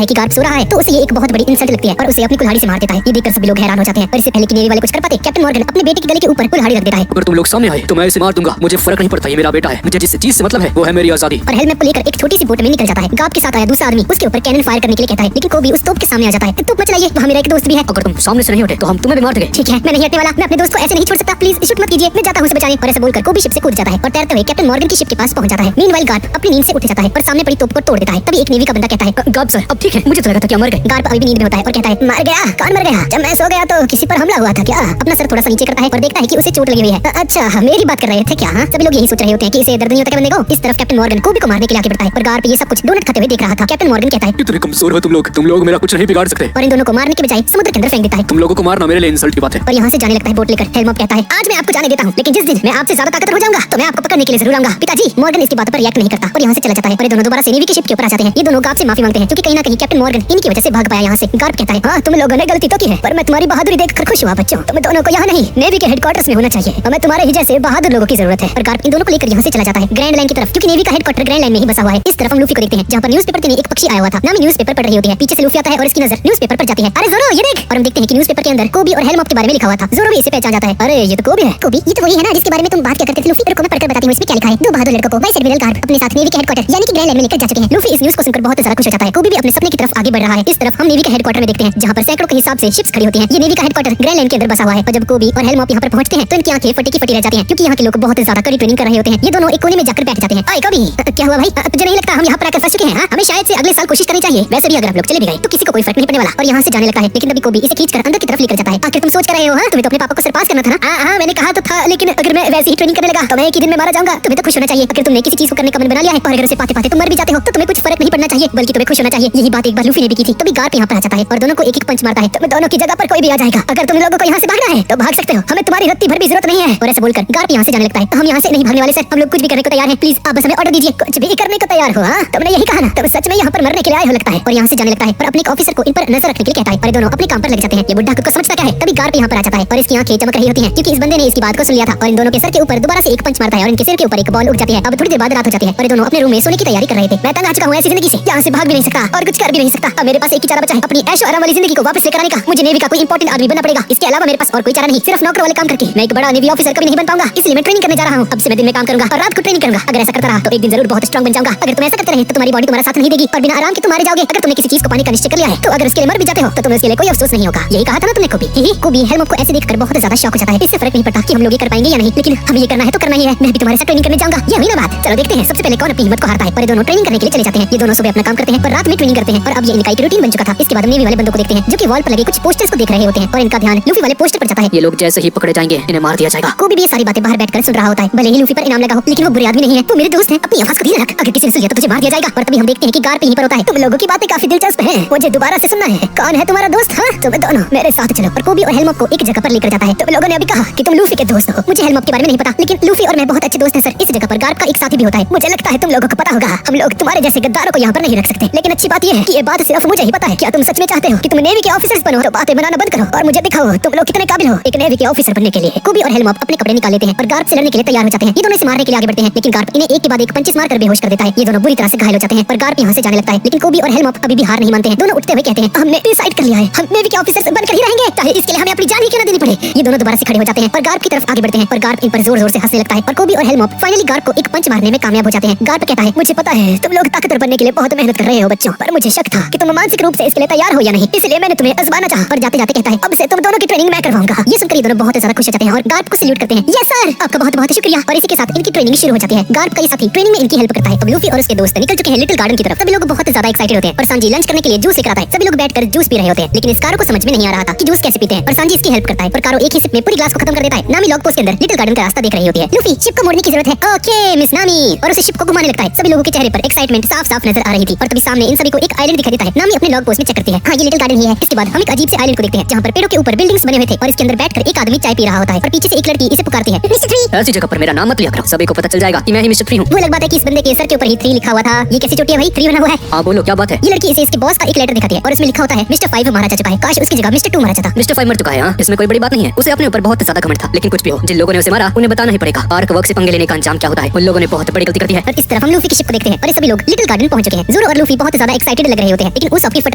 है कि गार्प सो रहा है तो उसे ये एक बहुत बड़ी इंसल्ट लगती है और उसे अपनी कुल्हाड़ी से मार देता है। ये देखकर सभी लोग हैरान हो जाते हैं और इससे पहले कि नेवी वाले कुछ कर पाते, कैप्टन मॉर्गन अपने बेटे के गले के ऊपर कुल्हाड़ी रख देता है।
अगर तुम लोग सामने आए तो मैं इसे मार दूंगा, मुझे फर्क नहीं पड़ता, ये मेरा बेटा है। मुझे जिस चीज से मतलब है वो है मेरी आजादी।
और हेलमेट को लेकर एक छोटी सी बोट में निकल जाता है। गार्प के साथ आया दूसरा आदमी उसके ऊपर कैनन फायर करने के लिए कहता है, लेकिन कोबी उस तोप के सामने आ जाता है। तोप मत चलाइए, वहाँ मेरा एक दोस्त भी है।
अगर तुम सामने से नहीं उठे तो हम तुम्हें भी मार देंगे।
ठीक है, मैं नहीं हटने वाला। मैं अपने दोस्त को ऐसे नहीं छोड़ सकता। प्लीज शूट मत कीजिए, मैं जाता हूँ उसे बचाने। और ऐसा बोलकर कोबी शिप से कूद जाता है और तैरते हुए कैप्टन मॉर्गन की शिप के पास पहुंच जाता है। मीनवाइल गार्प अपनी नींद से उठ जाता है और सामने पड़ी तोप को तोड़ देता है। तभी एक नेवी का बंदा कहता है,
गार्प सर अब ठीक है, मुझे तो लगा था कि मर गए।
गार्प अभी भी नींद में होता है और कहता है, मर गया? कौन मर गया? जब मैं सो गया तो किसी पर हमला हुआ था क्या? अपना सर थोड़ा सा नीचे करता है और देखता है कि उसे चोट लगी हुई है। अच्छा, मेरी बात कर रहे थे क्या? हाँ, सभी लोग यही सोच रहे होते हैं कि इसे दर्द नहीं होता क्या बंदे को। इस तरफ कैप्टन मॉर्गन कोबी को मारने के लिए आगे बढ़ता है और गार्प ये सब कुछ डोनट खाते हुए देख रहा था। कैप्टन मॉर्गन कहता है,
कितने कमजोर हो तुम लोग मेरा कुछ नहीं बिगाड़ सकते।
और इन दोनों को मारने के बजाय समुद्र के अंदर फेंक देता है।
तुम लोगों को मारना मेरे लिए इंसल्ट की बात है।
और यहाँ से जाने लगता है बोट लेकर। हेलमेट कहता है, आज मैं आपको जाने देता हूँ, लेकिन जिस दिन मैं आपसे ज्यादा ताकतवर हो जाऊंगा तो मैं आपको पकड़ने के लिए जरूर आऊंगा। पिताजी। मॉर्गन इसकी बात पर रिएक्ट नहीं करता और यहाँ से चला जाता है और ये दोनों दोबारा से नेवी की शिप के ऊपर आ जाते हैं। ये दोनों गार्प से माफी मांगते हैं क्योंकि कहीं ना कहीं कैप्टन मॉर्गन इनकी वजह से भाग पाया यहाँ से। गार्प कहता है, हाँ तुम लोगों ने गलती तो की है, पर मैं तुम्हारी बहादुरी देखकर खुश हुआ बच्चों। तुम दोनों को यहाँ नहीं नेवी के हेडक्वार्टर्स में होना चाहिए। हमें तुम्हारे ही जैसे बहादुर लोगों की जरूरत है। और गार्प इन दोनों को लेकर यहाँ से चला जाता है ग्रैंड लाइन की तरफ, क्योंकि नेवी का हेडक्वार्टर ग्रैंड लाइन में ही बसा हुआ है। इस तरफ हम लूफी को देखते हैं जहाँ पर न्यूज़पेपर के लिए एक पक्षी आया हुआ था। नामी न्यूज़पेपर पढ़ रही होती है। पीछे से लूफी आता है और इसकी नजर न्यूज़पेपर पर जाती है। अरे जोरो, ये देख। और हम देखते हैं कि न्यूज़पेपर के अंदर कोबी और हेलमेट के बारे में लिखा हुआ था। जोरो भी इसे पहचान जाता है। अरे ये तो कोबी है। कोबी, ये तो वही है ना जिसके बारे में तुम बात क्या करते थे? लूफी, तेरे को मैं पढ़कर बताती हूँ इसमें क्या लिखा है। दो बहादुर लड़कों को वाइस एडमिरल गार्प अपने साथ नेवी के हेडक्वार्टर यानी कि ग्रैंड लाइन में लेकर जा चुके हैं। लूफी इस न्यूज़ को सुनकर बहुत ज्यादा खुश हो जाता है। कोबी भी अपने सपने की तरफ आगे बढ़ रहा है। इस तरफ हम नेवी के हेडक्वार्टर में देखते हैं जहाँ पर सैकड़ों के हिसाब से शिप्स खड़ी होती हैं। ये नेवी का हेडक्वार्टर ग्रैंड लाइन के अंदर बसा हुआ है और जब कोबी और हेलमेट यहाँ पर पहुंचते हैं तो इनकी आंखें फटी की फटी रह जाती हैं क्योंकि यहाँ के लोग बहुत ज्यादा कड़ी ट्रेनिंग कर रहे होते हैं। ये दोनों एक कोने में जाकर बैठ जाते हैं। आए कोबी, क्या हुआ भाई? तुझे नहीं लगता हम यहाँ पर आकर फंस चुके हैं? हाँ? हमें शायद से अगले साल कोशिश करनी चाहिए। वैसे भी अगर हम लोग चले भी गए तो किसी को कोई फर्क नहीं पड़ने वाला। और यहाँ से जाने लगता है, लेकिन तभी कोबी इसे खींचकर अंदर की तरफ लेकर जाता है। आखिर तुम सोच कर रहे हो? हाँ, तुम्हें तो अपने पापा को सरपास करना था ना? हाँ, मैंने कहा तो था, लेकिन अगर मैं वैसे ही ट्रेनिंग करने लगा तो मैं एक ही दिन में मारा जाऊंगा। तुम्हें तो खुश होना चाहिए। अगर तुमने किसी चीज को करने का मन बना लिया है और अगर उसे पाते पाते तुम मर भी जाते हो तो तुम्हें कुछ फर्क नहीं पड़ना चाहिए, बल्कि तुम्हें खुश होना चाहिए। यही बात एक बार लूफी ने भी की थी। तभी गार्प यहाँ पर आ जाता है और दोनों को एक एक पंच मारता है। तुम दोनों की जगह पर कोई भी आ जाएगा। अगर तुम लोगों को यहाँ से भागना है तो भाग सकते हो, हमें तुम्हारी रत्ती भर भी जरूरत नहीं है। और ऐसे बोलकर गार्प यहाँ से जाने लगता है। हम यहाँ से नहीं भागने वाले सर, हम लोग कुछ भी करने को तैयार हैं। प्लीज आप बस हमें ऑर्डर दीजिए, कुछ भी करने को तैयार हो। हाँ, तुमने यही कहा ना? तुम सच में यहाँ पर मरने के लिए आए हो लगता है। और यहाँ से जाने लगता है और अपने ऑफिसर को इन पर नजर रखने के लिए कहता है और दोनों अपने काम पर लग जाते हैं। ये बुढ़ा खुद को समझता क्या है? तभी गार्प यहाँ पर आ जाता है और इसकी आंखें चमक रही होती हैं क्योंकि इस बंदे ने इसकी बात को सुन लिया था और इन दोनों के सर के ऊपर दोबारा से एक पंच मारता है और इनके सिर के ऊपर एक बॉल उड़ जाती है। अब थोड़ी देर बाद रात हो जाती है और ये दोनों अपने रूम में सोने की तैयारी कर रहे थे। मैं तंग आ चुका हूँ ऐसी जिंदगी से, यहाँ से भाग भी नहीं सकता और कुछ कर भी नहीं सकता। अब मेरे पास एक ही चारा बचा है, अपनी ऐशो आराम वाली जिंदगी को वापस लेकर आने का। मुझे नेवी का कोई इंपॉर्टेंट आदमी बनना पड़ेगा। इसके अलावा मेरे पास और कोई चारा नहीं। सिर्फ नौकर वाले काम करके मैं एक बड़ा नेवी ऑफिसर कभी नहीं बन पाऊंगा, इसलिए मैं ट्रेनिंग करने जा रहा हूँ। अब से मैं दिन में काम करूंगा और रात को ट्रेनिंग करूंगा। अगर ऐसा करता रहा तो एक दिन जरूर बहुत स्ट्रांग बन जाऊंगा। अगर तुम ऐसा करते रहे तो तुम्हारी बॉडी तुम्हारा साथ नहीं देगी और बिना आराम के तुम मारे जाओगे। अगर तुमने किसी चीज को पाने का निश्चय कर लिया है तो अगर उसके लिए मर भी जाते हो तो तुम्हें उसके लिए कोई अफसोस नहीं होगा। यही कहा था ना तुमने कोबी। कोबी हेलमेट को ऐसे देखकर बहुत ज्यादा शौक हो जाता है। इससे फर्क नहीं पड़ता कि हम लोग ये कर पाएंगे या नहीं, लेकिन हमें ये करना है तो करना ही है। मैं भी तुम्हारे साथ ट्रेनिंग करने जाऊंगा। ये हुई ना बात? चलो देखते हैं सबसे पहले कौन अपनी हिम्मत को हारता है। और ये दोनों ट्रेनिंग करने के लिए चले जाते हैं। ये दोनों सुबह अपना काम करते हैं और रात में ट्रेनिंग करते हैं और अब ये इनका एक रूटीन बन चुका था। इसके बाद नेवी वाले बंदों को देखते हैं जो कि वॉल पर लगे कुछ पोस्टर्स को देख रहे होते हैं और इनका ध्यान लूफी वाले पोस्टर पर जाता है।
ये लोग जैसे ही पकड़े जाएंगे इन्हें मार दिया जाएगा।
कोबी भी ये सारी बातें बाहर बैठकर सुन रहा होता है। भले ही लूफी पर इनाम लगा हो, लेकिन वो बुरे आदमी नहीं है, वो मेरे दोस्त हैं। अपनी आवाज को धीरे रख, अगर किसी ने सुन लिया तो तुझे मार दिया जाएगा। और तभी हम देखते हैं कि गार्प यहीं पर होता है। तुम लोगों की बातें काफी दिलचस्प हैं, मुझे दोबारा से सुनना है। कौन है तुम्हारा दोस्त? हाँ, तुम दोनों मेरे साथ चलो। और कोबी और हेलमेट को एक जगह पर लेकर जाता है। तुम लोगों ने अभी कहा कि तुम लूफी के दोस्त हो। मुझे हेलमेट के बारे में नहीं पता, लेकिन लूफी और मैं बहुत अच्छे दोस्त हैं सर। इस जगह पर गार्प का एक साथी भी होता है। मुझे लगता है तुम लोगों को पता होगा, हम लोग तुम्हारे जैसे गारो को यहाँ पर नहीं रख सकते। लेकिन अच्छी बात ये है कि ये बात सिर्फ मुझे ही पता है। क्या तुम सच में चाहते हो कि तुम नेवी के ऑफिसर्स बनो? तो बातें बनाना बंद करो और मुझे दिखाओ तुम लोग कितने काबिल हो एक नेवी के ऑफिसर बनने के लिए। कूबी और हेलमॉप अपने कपड़े निकाल लेते हैं और गार्प से लड़ने के लिए तैयार हो जाते हैं। ये दोनों इसे मारने के लिए आगे बढ़ते हैं, लेकिन गार्प इन्हें एक के बाद एक पंचेस मारकर बेहोश कर देता है। ये दोनों बुरी तरह से घायल हो जाते हैं और गार्प यहाँ से जाने लगता है। लेकिन कूबी और हेलमॉप अभी भी हार नहीं मानते हैं। दोनों उठते हुए कहते हैं, हमने डिसाइड कर लिया है, हम नेवी के ऑफिसर्स बनकर ही रहेंगे, चाहे इसके लिए हमें अपनी जान ही क्यों न देनी पड़े। ये दोनों दोबारा से खड़े हो जाते हैं और गार्प की तरफ आगे बढ़ते हैं और गार्प इन पर जोर जोर से हंसने लगता है। और कूबी और हेलमॉप फाइनली गार्प को एक पंच मारने में कामयाब हो जाते हैं। गार्प कहता है, मुझे पता है तुम लोग ताकतवर बनने के लिए बहुत मेहनत कर रहे हो बच्चों, पर मुझे शक था कि तुम मानसिक रूप से इसके लिए तैयार हो या नहीं, इसलिए मैंने तुम्हें आजमाना चाहा। और जाते जाते कहता है, अब से तुम दोनों की ट्रेनिंग मैं करवाऊंगा। ये सुनकर ये दोनों बहुत ज्यादा खुश हो जाते हैं और गार्प को सल्यूट करते हैं। यस सर, आपका बहुत बहुत शुक्रिया। और इसी के साथ इनकी ट्रेनिंग शुरू हो जाती है। गार्प का ये साथी ट्रेनिंग में इनकी हेल्प करता है। अब लूफी और उसके दोस्त निकल चुके हैं लिटिल गार्डन की तरफ। सभी लोग बहुत ज्यादा एक्साइटेड होते हैं और सांजी लंच करने के लिए जूस लेकर आता है। सभी लोग बैठकर जूस पी रहे होते हैं, लेकिन इस कारो को समझ में नहीं आ रहा था कि जूस कैसे पीते हैं। और सांजी इसकी हेल्प करता है और कारो एक ही सिप में पूरी ग्लास को खत्म कर देता है। नामी लॉग पोस्ट के अंदर लिटिल गार्डन का रास्ता देख रही होती है। लूफी शिप को मोड़ने की जरूरत है। ओके मिस नामी, और उसे शिप को घुमाने लगता है। सभी लोगों के चेहरे पर एक्साइटमेंट साफ साफ नजर आ रही थी। और तभी सामने इन सभी को एक आइलैंड दिखाई देता है। नामी अपने लॉग पोस्ट में चेक करती है, हाँ ये लिटिल गार्डन ही है। इसके बाद हम एक अजीब से आइलैंड को देखते हैं जहाँ पर पेड़ों के ऊपर बिल्डिंग्स बने हुए थे और इसके अंदर बैठकर एक आदमी चाय पी रहा होता है और पीछे से एक लड़की इसे पुकारती है, मिस्टर थ्री।
ऐसी जगह पर मेरा नाम मत लिया करो, सभी को पता चल जाएगा कि मैं ही मिस्टर थ्री हूँ।
वो अलग बात है कि इस बंदे के सर के ऊपर ही 3 लिखा हुआ था। ये कैसी चोटी है भाई, 3 बना हुआ है।
हाँ बोलो क्या बात है।
ये लड़की इसे इसके बॉस का एक लेटर दिखाती है और इसमें लिखा होता है, मिस्टर 5 मारा जा चुका है, काश उसकी जगह मिस्टर 2 मारा जाता।
मिस्टर 5 मर चुका है। हाँ, इसमें कोई बड़ी बात नहीं है। उसे अपने ऊपर बहुत ज्यादा घमंड था, लेकिन कुछ भी हो, जिन लोगों ने उसे मारा उन्हें बताना ही पड़ेगा। आर्क वर्क से पंगे लेने का अंजाम क्या होता है। उन लोगों ने बहुत बड़ी गलती कर दी है।
और इस तरफ हम लूफी की शिप को देखते हैं और ये सभी लोग लिटिल गार्डन पहुंच चुके हैं। ज़ोरो और लूफी बहुत ज्यादा एक्साइटेड लग रहे होते हैं, लेकिन उस सबकी फट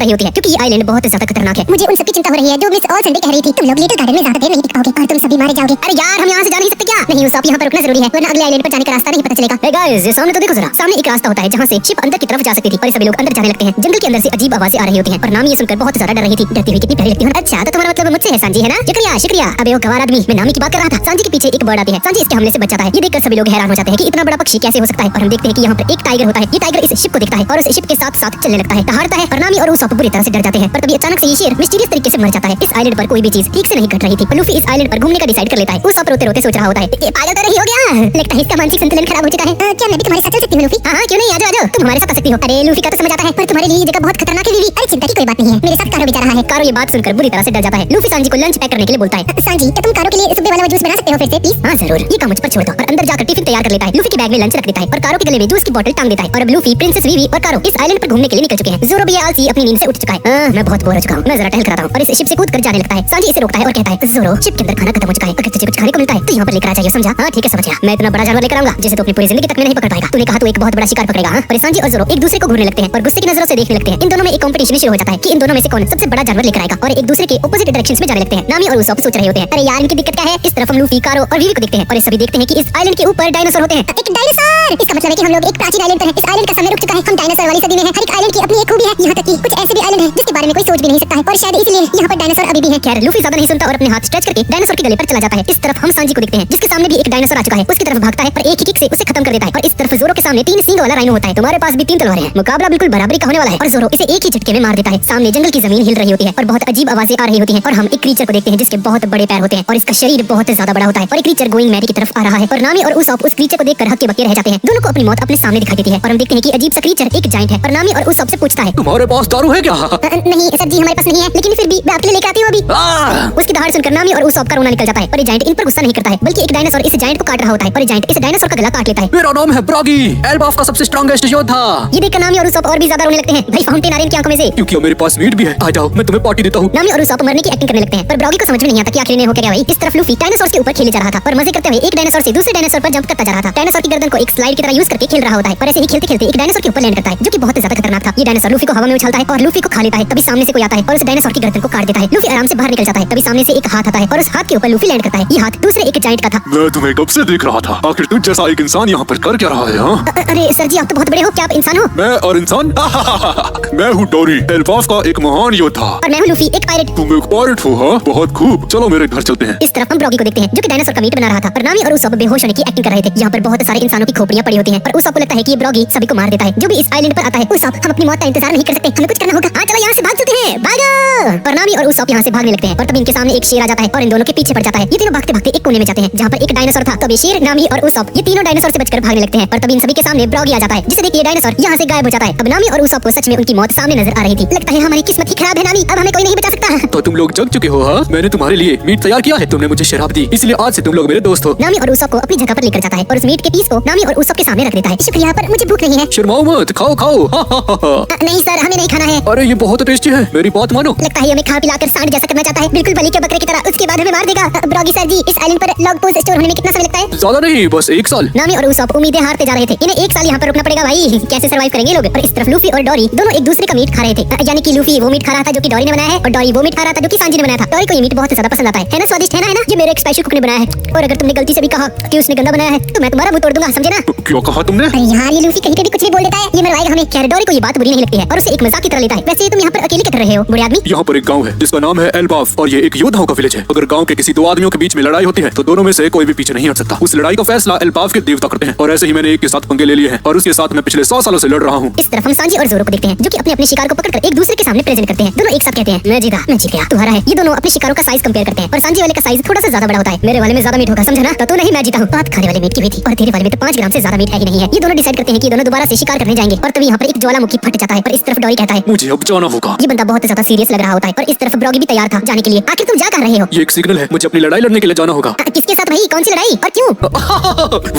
रही होती है क्योंकि ये आइलैंड बहुत ज्यादा खतरनाक है। मुझे उन सबकी चिंता हो रही है जो मिस ऑल संडे कह रही थी, तुम लोग लिटिल गार्डन में ज्यादा देर नहीं टिक पाओगे और तुम सभी मारे जाओगे। अरे यार हम यहाँ से जा नहीं सकते क्या? नहीं उस यहाँ पर रुकना जरूरी है, वरना अगले आइलैंड पर जाने का रास्ता नहीं पता चलेगा। गाइस ये सामने तो देखो जरा, सामने एक रास्ता होता है जहाँ से शिप अंदर की तरफ जा सकती थी और ये सभी लोग अंदर जाने लगते हैं। जंगल के अंदर से अजीब आवाजें आ रही होती हैं और नामी ये सुनकर बहुत ज्यादा डर रही थी। डरती हुई कितनी प्यारी लगती है। अच्छा तो तुम्हारा मतलब मुझसे है सांजी, है ना? शुक्रिया शुक्रिया। अबे वो गवार आदमी, मैं नामी की बात कर रहा था। सांजी के पीछे एक बर्ड आती है। सांजी इसके हमले से बच जाता है। ये देखकर सभी लोग हैरान हो जाते हैं कि इतना बड़ा पक्षी कैसे हो सकता है। और हम देखते हैं कि यहाँ पर एक टाइगर होता है। ये टाइगर इस शिप को देखता है और उस शिप के साथ साथ चलने लगता है, दहाड़ता है और नामी और उस बुरी तरह से डर जाते हैं। पर तभी अचानक से ये शेर मिस्टीरियस तरीके से मर जाता है। इस आइलैंड पर कोई भी चीज ठीक से नहीं घट रही थी। लूफी इस आइलैंड पर घूमने का डिसाइड कर लेता है। उस रोते रोते सोच रहा होता है, ये पागल तो नहीं हो गया? लगता है इसका मानसिक संतुलन खराब हो चुका है। क्या मैं भी तुम्हारे साथ चल सकती हूँ लूफी? हाँ क्यों नहीं, आ जाओ तुम हमारे साथ आ सकती हो। अरे लूफी का तो समझ आता है, पर तुम्हारे लिए ये जगह बहुत खतरनाक है लीली। अरे चिंता की कोई बात नहीं है, मेरे साथ कारो भी जा रहा है। कारो ये बात सुनकर बुरी तरह से डर जाता है। लूफी सांजी को लंच पैक करने के लिए बोलता है। सांजी क्या तुम कारो के लिए सुबह वाला जूस बना सकते हो फिर से प्लीज? हाँ जरूर, ये काम मुझ पर छोड़ दो। और अंदर जाकर टिफिन तैयार कर लेता है। लूफी के बैग में लंच रख देता है और कारो के गले में जूस की बोतल टांग देता है। और अब लूफी, प्रिंसेस वीवी और कारो इस आइलैंड पर घूमने के लिए निकल चुके हैं। ज़ोरो भी आलसी अपनी नींद से उठ चुका है। मैं बहुत बोर हो चुका हूँ, मैं जरा टहल कर आता हूँ। और इस शिप से कूद कर जाने लगता है। सांजी इसे रोकता है और कहता है, ज़ोरो शिप के अंदर खाना खत्म हो चुका है, अगर तुझे कुछ खाने को मिलता है तो यहाँ पर लेकर आ जाइए, समझा? हाँ ठीक है समझ गया। मैं इतना बड़ा जानवर लेकर आऊंगा जिसे तो अपनी पूरी जिंदगी तक में नहीं पकड़ पाएगा। तूने कहा तू एक बहुत बड़ा शिकार पकड़ेगा। और सांजी और ज़ोरो एक दूसरे को घूरने लगते हैं और गुस्से की नजरों से देखने लगते हैं। इन दोनों में एक कंपटीशन शुरू हो जाता है कि इन दोनों में से कौन सबसे बड़ा जानवर लेकर आएगा और एक दूसरे के ऑपोजिट डायरेक्शंस में जाने लगते हैं। नामी और उसप सोच रहे होते हैं, अरे यार इनकी दिक्कत क्या है? इस तरफ हम लूफी, कारो और वीवी को देखते हैं और ये सभी देखते हैं कि इस आइलैंड के ऊपर डायनासोर होते हैं। एक डायनासोर, इसका मतलब है कि हम लोग एक प्राचीन आइलैंड पर हैं। इस आइलैंड का समय रुक चुका है, हम डायनासोर वाली सदी में हैं। हर एक आइलैंड की अपनी एक खूबी है, यहाँ तक कि कुछ ऐसे भी आइलैंड हैं जिसके बारे में कोई सोच भी नहीं सकता है और शायद इसलिए यहाँ पर डायनासोर अभी भी है। खैर लूफी ज्यादा नहीं सुनता और अपने हाथ स्ट्रेच करके डायनासोर के गले पर चला जाता है। इस तरफ हम सांजी को देखते हैं जिसके सामने भी एक डायनासोर आ चुका है। उसकी तरफ भागता है पर एक ही किक से उसे खत्म कर देता है। और इस तरफ ज़ोरो के सामने 3 सींग वाला राइनो होता है। तुम्हारे पास भी 3 तलवारें हैं, मुकाबला बिल्कुल बराबरी का होने वाला है। और ज़ोरो इसे एक ही झटके में मार देता है। सामने जंगल की जमीन हिल रही होती है और बहुत अजीब आवाजें आ रही होती हैं और हम एक क्रीचर को देखते हैं जिसके बहुत बड़े पैर होते हैं और इसका शरीर बहुत ज्यादा बड़ा होता है और एक क्रीचर गोइंग मैरी की तरफ आ रहा है। और नामी और उसप उस क्रीचर को देखकर हक्के बक्के रह जाते हैं। दोनों को अपनी मौत अपने सामने दिखाई देती है और हम देखते हैं कि अजीब सा क्रीचर एक जायंट है। और नामी और उसप से पूछता है,
तुम्हारे पास दारू है क्या?
नहीं सर जी हमारे पास नहीं है, लेकिन फिर भी मैं आपके लिए लेकर आती हूँ अभी। उसकी दहाड़ सुनकर नामी और उसप का रोना निकल जाता है। पर ये जायंट इन पर गुस्सा नहीं करता है, बल्कि एक डायनासोर इस जायंट को काट रहा होता है और ये जायंट इस डायनासोर का गला काट लेता है।
मेरा नाम है ब्रॉगी, एल्बाफ का सबसे स्ट्रॉन्गेस्ट योद्धा।
ये देखकर नामी और उसप और भी ज्यादा रोने लगते हैं। भाई फाउंटेन आ रही है इनकी आंखों में से।
क्योंकि मेरे पास मीट भी है, आ जाओ मैं तुम्हें पार्टी देता हूँ।
नामी और उसप मरने की एक्टिंग करने लगते हैं पर ब्रॉगी को समझ में नहीं आता कि आखिर इन्हें हो क्या भाई। इस तरफ लूफी डायनासोर के ऊपर खेले जा रहा था और मजे करते हुए एक डायनासोर से दूसरे डायनासोर पर जंप करता जा रहा था। डायनासोर की गर्दन को एक स्लाइड की तरह यूज करके खेल रहा होता है और ऐसे ही खेलते खेलते एक डायनासोर के ऊपर लैंड करता है जो कि बहुत ज्यादा खतरनाक था। ये डायनासोर लूफी को हवा में उछालता है और लूफी को खा लेता है। तभी सामने से कोई आता है और उस डायनासोर की गर्दन को काट देता है। लूफी आराम से बाहर निकल जाता है। तभी सामने से एक हाथ आता है और उस हाथ के ऊपर लूफी लैंड करता है। ये हाथ दूसरे एक जायंट का था।
मैं तुम्हें कब से देख रहा था, आखिर तुझ जैसा एक इंसान यहाँ पर कर क्या रहा है? हाँ?
अरे सर जी आप तो बहुत बड़े हो, क्या आप इंसान हो?
मैं और इंसान? मैं हूँ डोरी, एल्बाफ का एक महान योद्धा।
और मैं हूँ लूफी, एक पायरेट।
तुम एक पायरेट हो? हाँ बहुत खूब, चलो मेरे घर चलते हैं।
इस तरफ हम ब्रॉगी को देखते हैं जो कि डायनासोर का मीट बना रहा था और नामी और उसप बेहोश होने की एक्टिंग कर रहे थे। यहाँ पर बहुत सारे इंसानों की खोपड़ियां पड़ी होती हैं और उसप को लगता है कि ये ब्रॉगी सभी को मार देता है। जो भी इस आइलैंड पर आता है, उसप हम अपनी मौत का इंतजार नहीं कर सकते, हमें कुछ करना होगा। हाँ चलो यहाँ से भाग चलते करते हैं, भागो। और नामी और उसॉप यहाँ से भागने लगते हैं और तभी इनके सामने एक शेर आ जाता है और इन दोनों के पीछे पड़ जाता है। ये तीनों भागते भागते एक कोने में जाते हैं जहाँ पर एक डायनासोर था। तभी शेर, नामी और उसॉप ये तीनों डायनासोर से बचकर भागने लगते हैं और तभी इन सभी के सामने ब्रॉगी आ जाता है, जिसे देख ये डायनासोर यहाँ से गायब हो जाता है। अब नामी और उसॉप को सच में उनकी मौत सामने नजर आ रही थी। लगता है हमारी किस्मत ही खराब है नामी, अब हमें कोई नहीं बचा सकता।
तो तुम लोग जग चुके हो? हाँ, मैंने तुम्हारे लिए मीट तैयार किया है, तुमने मुझे शराब दी, इसलिए आज से तुम लोग मेरे दोस्त हो।
नामी और उसॉप को अपनी जगह पर लेकर जाता है और उस मीट के पीस को नामी और उसॉप के सामने रख देता है। शुक्रिया, पर मुझे भूख नहीं है।
शर्माओ मत, खाओ खाओ।
नहीं सर, हमें नहीं खाना है।
अरे ये बहुत टेस्टी है, मेरी बात मानो।
लगता है हमें खा पिलाकर सांड जैसा करना चाहता है, बिल्कुल बलि के बकरे की तरह। उसके बाद हमें मार देगा। ब्रॉगी सर जी, इस आइलैंड पर लॉग पोस्ट स्टोर होने में कितना समय लगता है?
ज्यादा नहीं, बस 1 साल।
नामी और उसॉप उम्मीदें हारते जा रहे थे। इन्हें 1 साल यहाँ पर रुकना पड़ेगा भाई, कैसे सर्वाइव करेंगे लोग। और इस तरफ लूफी और डोरी दोनों एक दूसरे का मीट खा रहे थे, यानी कि लूफी वो मीट खा रहा था जो कि डोरी ने बनाया है और डोरी वो मीट खा रहा था जो कि सांजी ने बनाया था। डोरी को ये मीट बहुत ज्यादा पसंद आता है ना? स्वादिष्ट है ना? ये मेरे एक स्पेशल कुक ने बनाया है और अगर तुमने गलती से भी कहा कि उसने गंदा बनाया है तो मैं तुम्हारा मुंह तोड़ दूंगा, समझे ना?
क्यों कहा तुमने?
अरे यार, ये लूफी कहीं पे भी कुछ भी बोल देता है, ये मरवाएगा हमें। खैर, डोरी को ये बात बुरी नहीं लगती है और उसे एक मजाक की तरह लेता है। वैसे तुम यहाँ पर अकेले कर रहे हो बुरे आदमी?
यहाँ पर एक गांव है जिसका नाम है एल्बाफ और ये एक योद्धाओं का विलेज है। अगर गांव के किसी 2 आदमियों के बीच में लड़ाई होती है तो दोनों में से कोई भी पीछे नहीं हट सकता। उस लड़ाई का फैसला एल्बाफ के देवता करते हैं और ऐसे ही मैंने एक के साथ पंगे ले लिए हैं और उसके साथ मैं पिछले 100 सालों से लड़ रहा हूँ।
इस तरफ हम सांजी और जोरो को देखते हैं जो कि अपने अपने शिकार को पकड़कर एक दूसरे के सामने प्रेजेंट करते हैं। दोनों एक साथ कहते हैं, मैं जीता, मैं जीत गया, तू हारा है। ये दोनों अपने शिकारों का साइज कंपेयर करते हैं और सांजी वाले का साइज थोड़ा सा ज्यादा बड़ा होता है। मेरे वाले में ज्यादा मीट होगा, समझा ना? तो नहीं, मैं जीता हूँ। बात खाने वाले मीट की भी थी और तेरे वाले में तो 5 ग्राम से ज्यादा मीट है ही नहीं है। ये दोनों डिसाइड करते हैं कि दोनों दोबारा से शिकार करने जाएंगे और तभी यहाँ पर एक ज्वालामुखी फट जाता है और इस तरफ डोरी कहता है,
मुझे अब जाना होगा।
ये बंदा बहुत ज्यादा सीरियस लग रहा होता है और इस तरफ ब्रॉगी भी तैयार था जाने के लिए। आखिर तुम जा कर रहे हो?
ये एक सिग्नल है, मुझे अपनी लड़ाई लड़ने के लिए जाना होगा।
किसके साथ भाई? कौन सी लड़ाई और क्यों?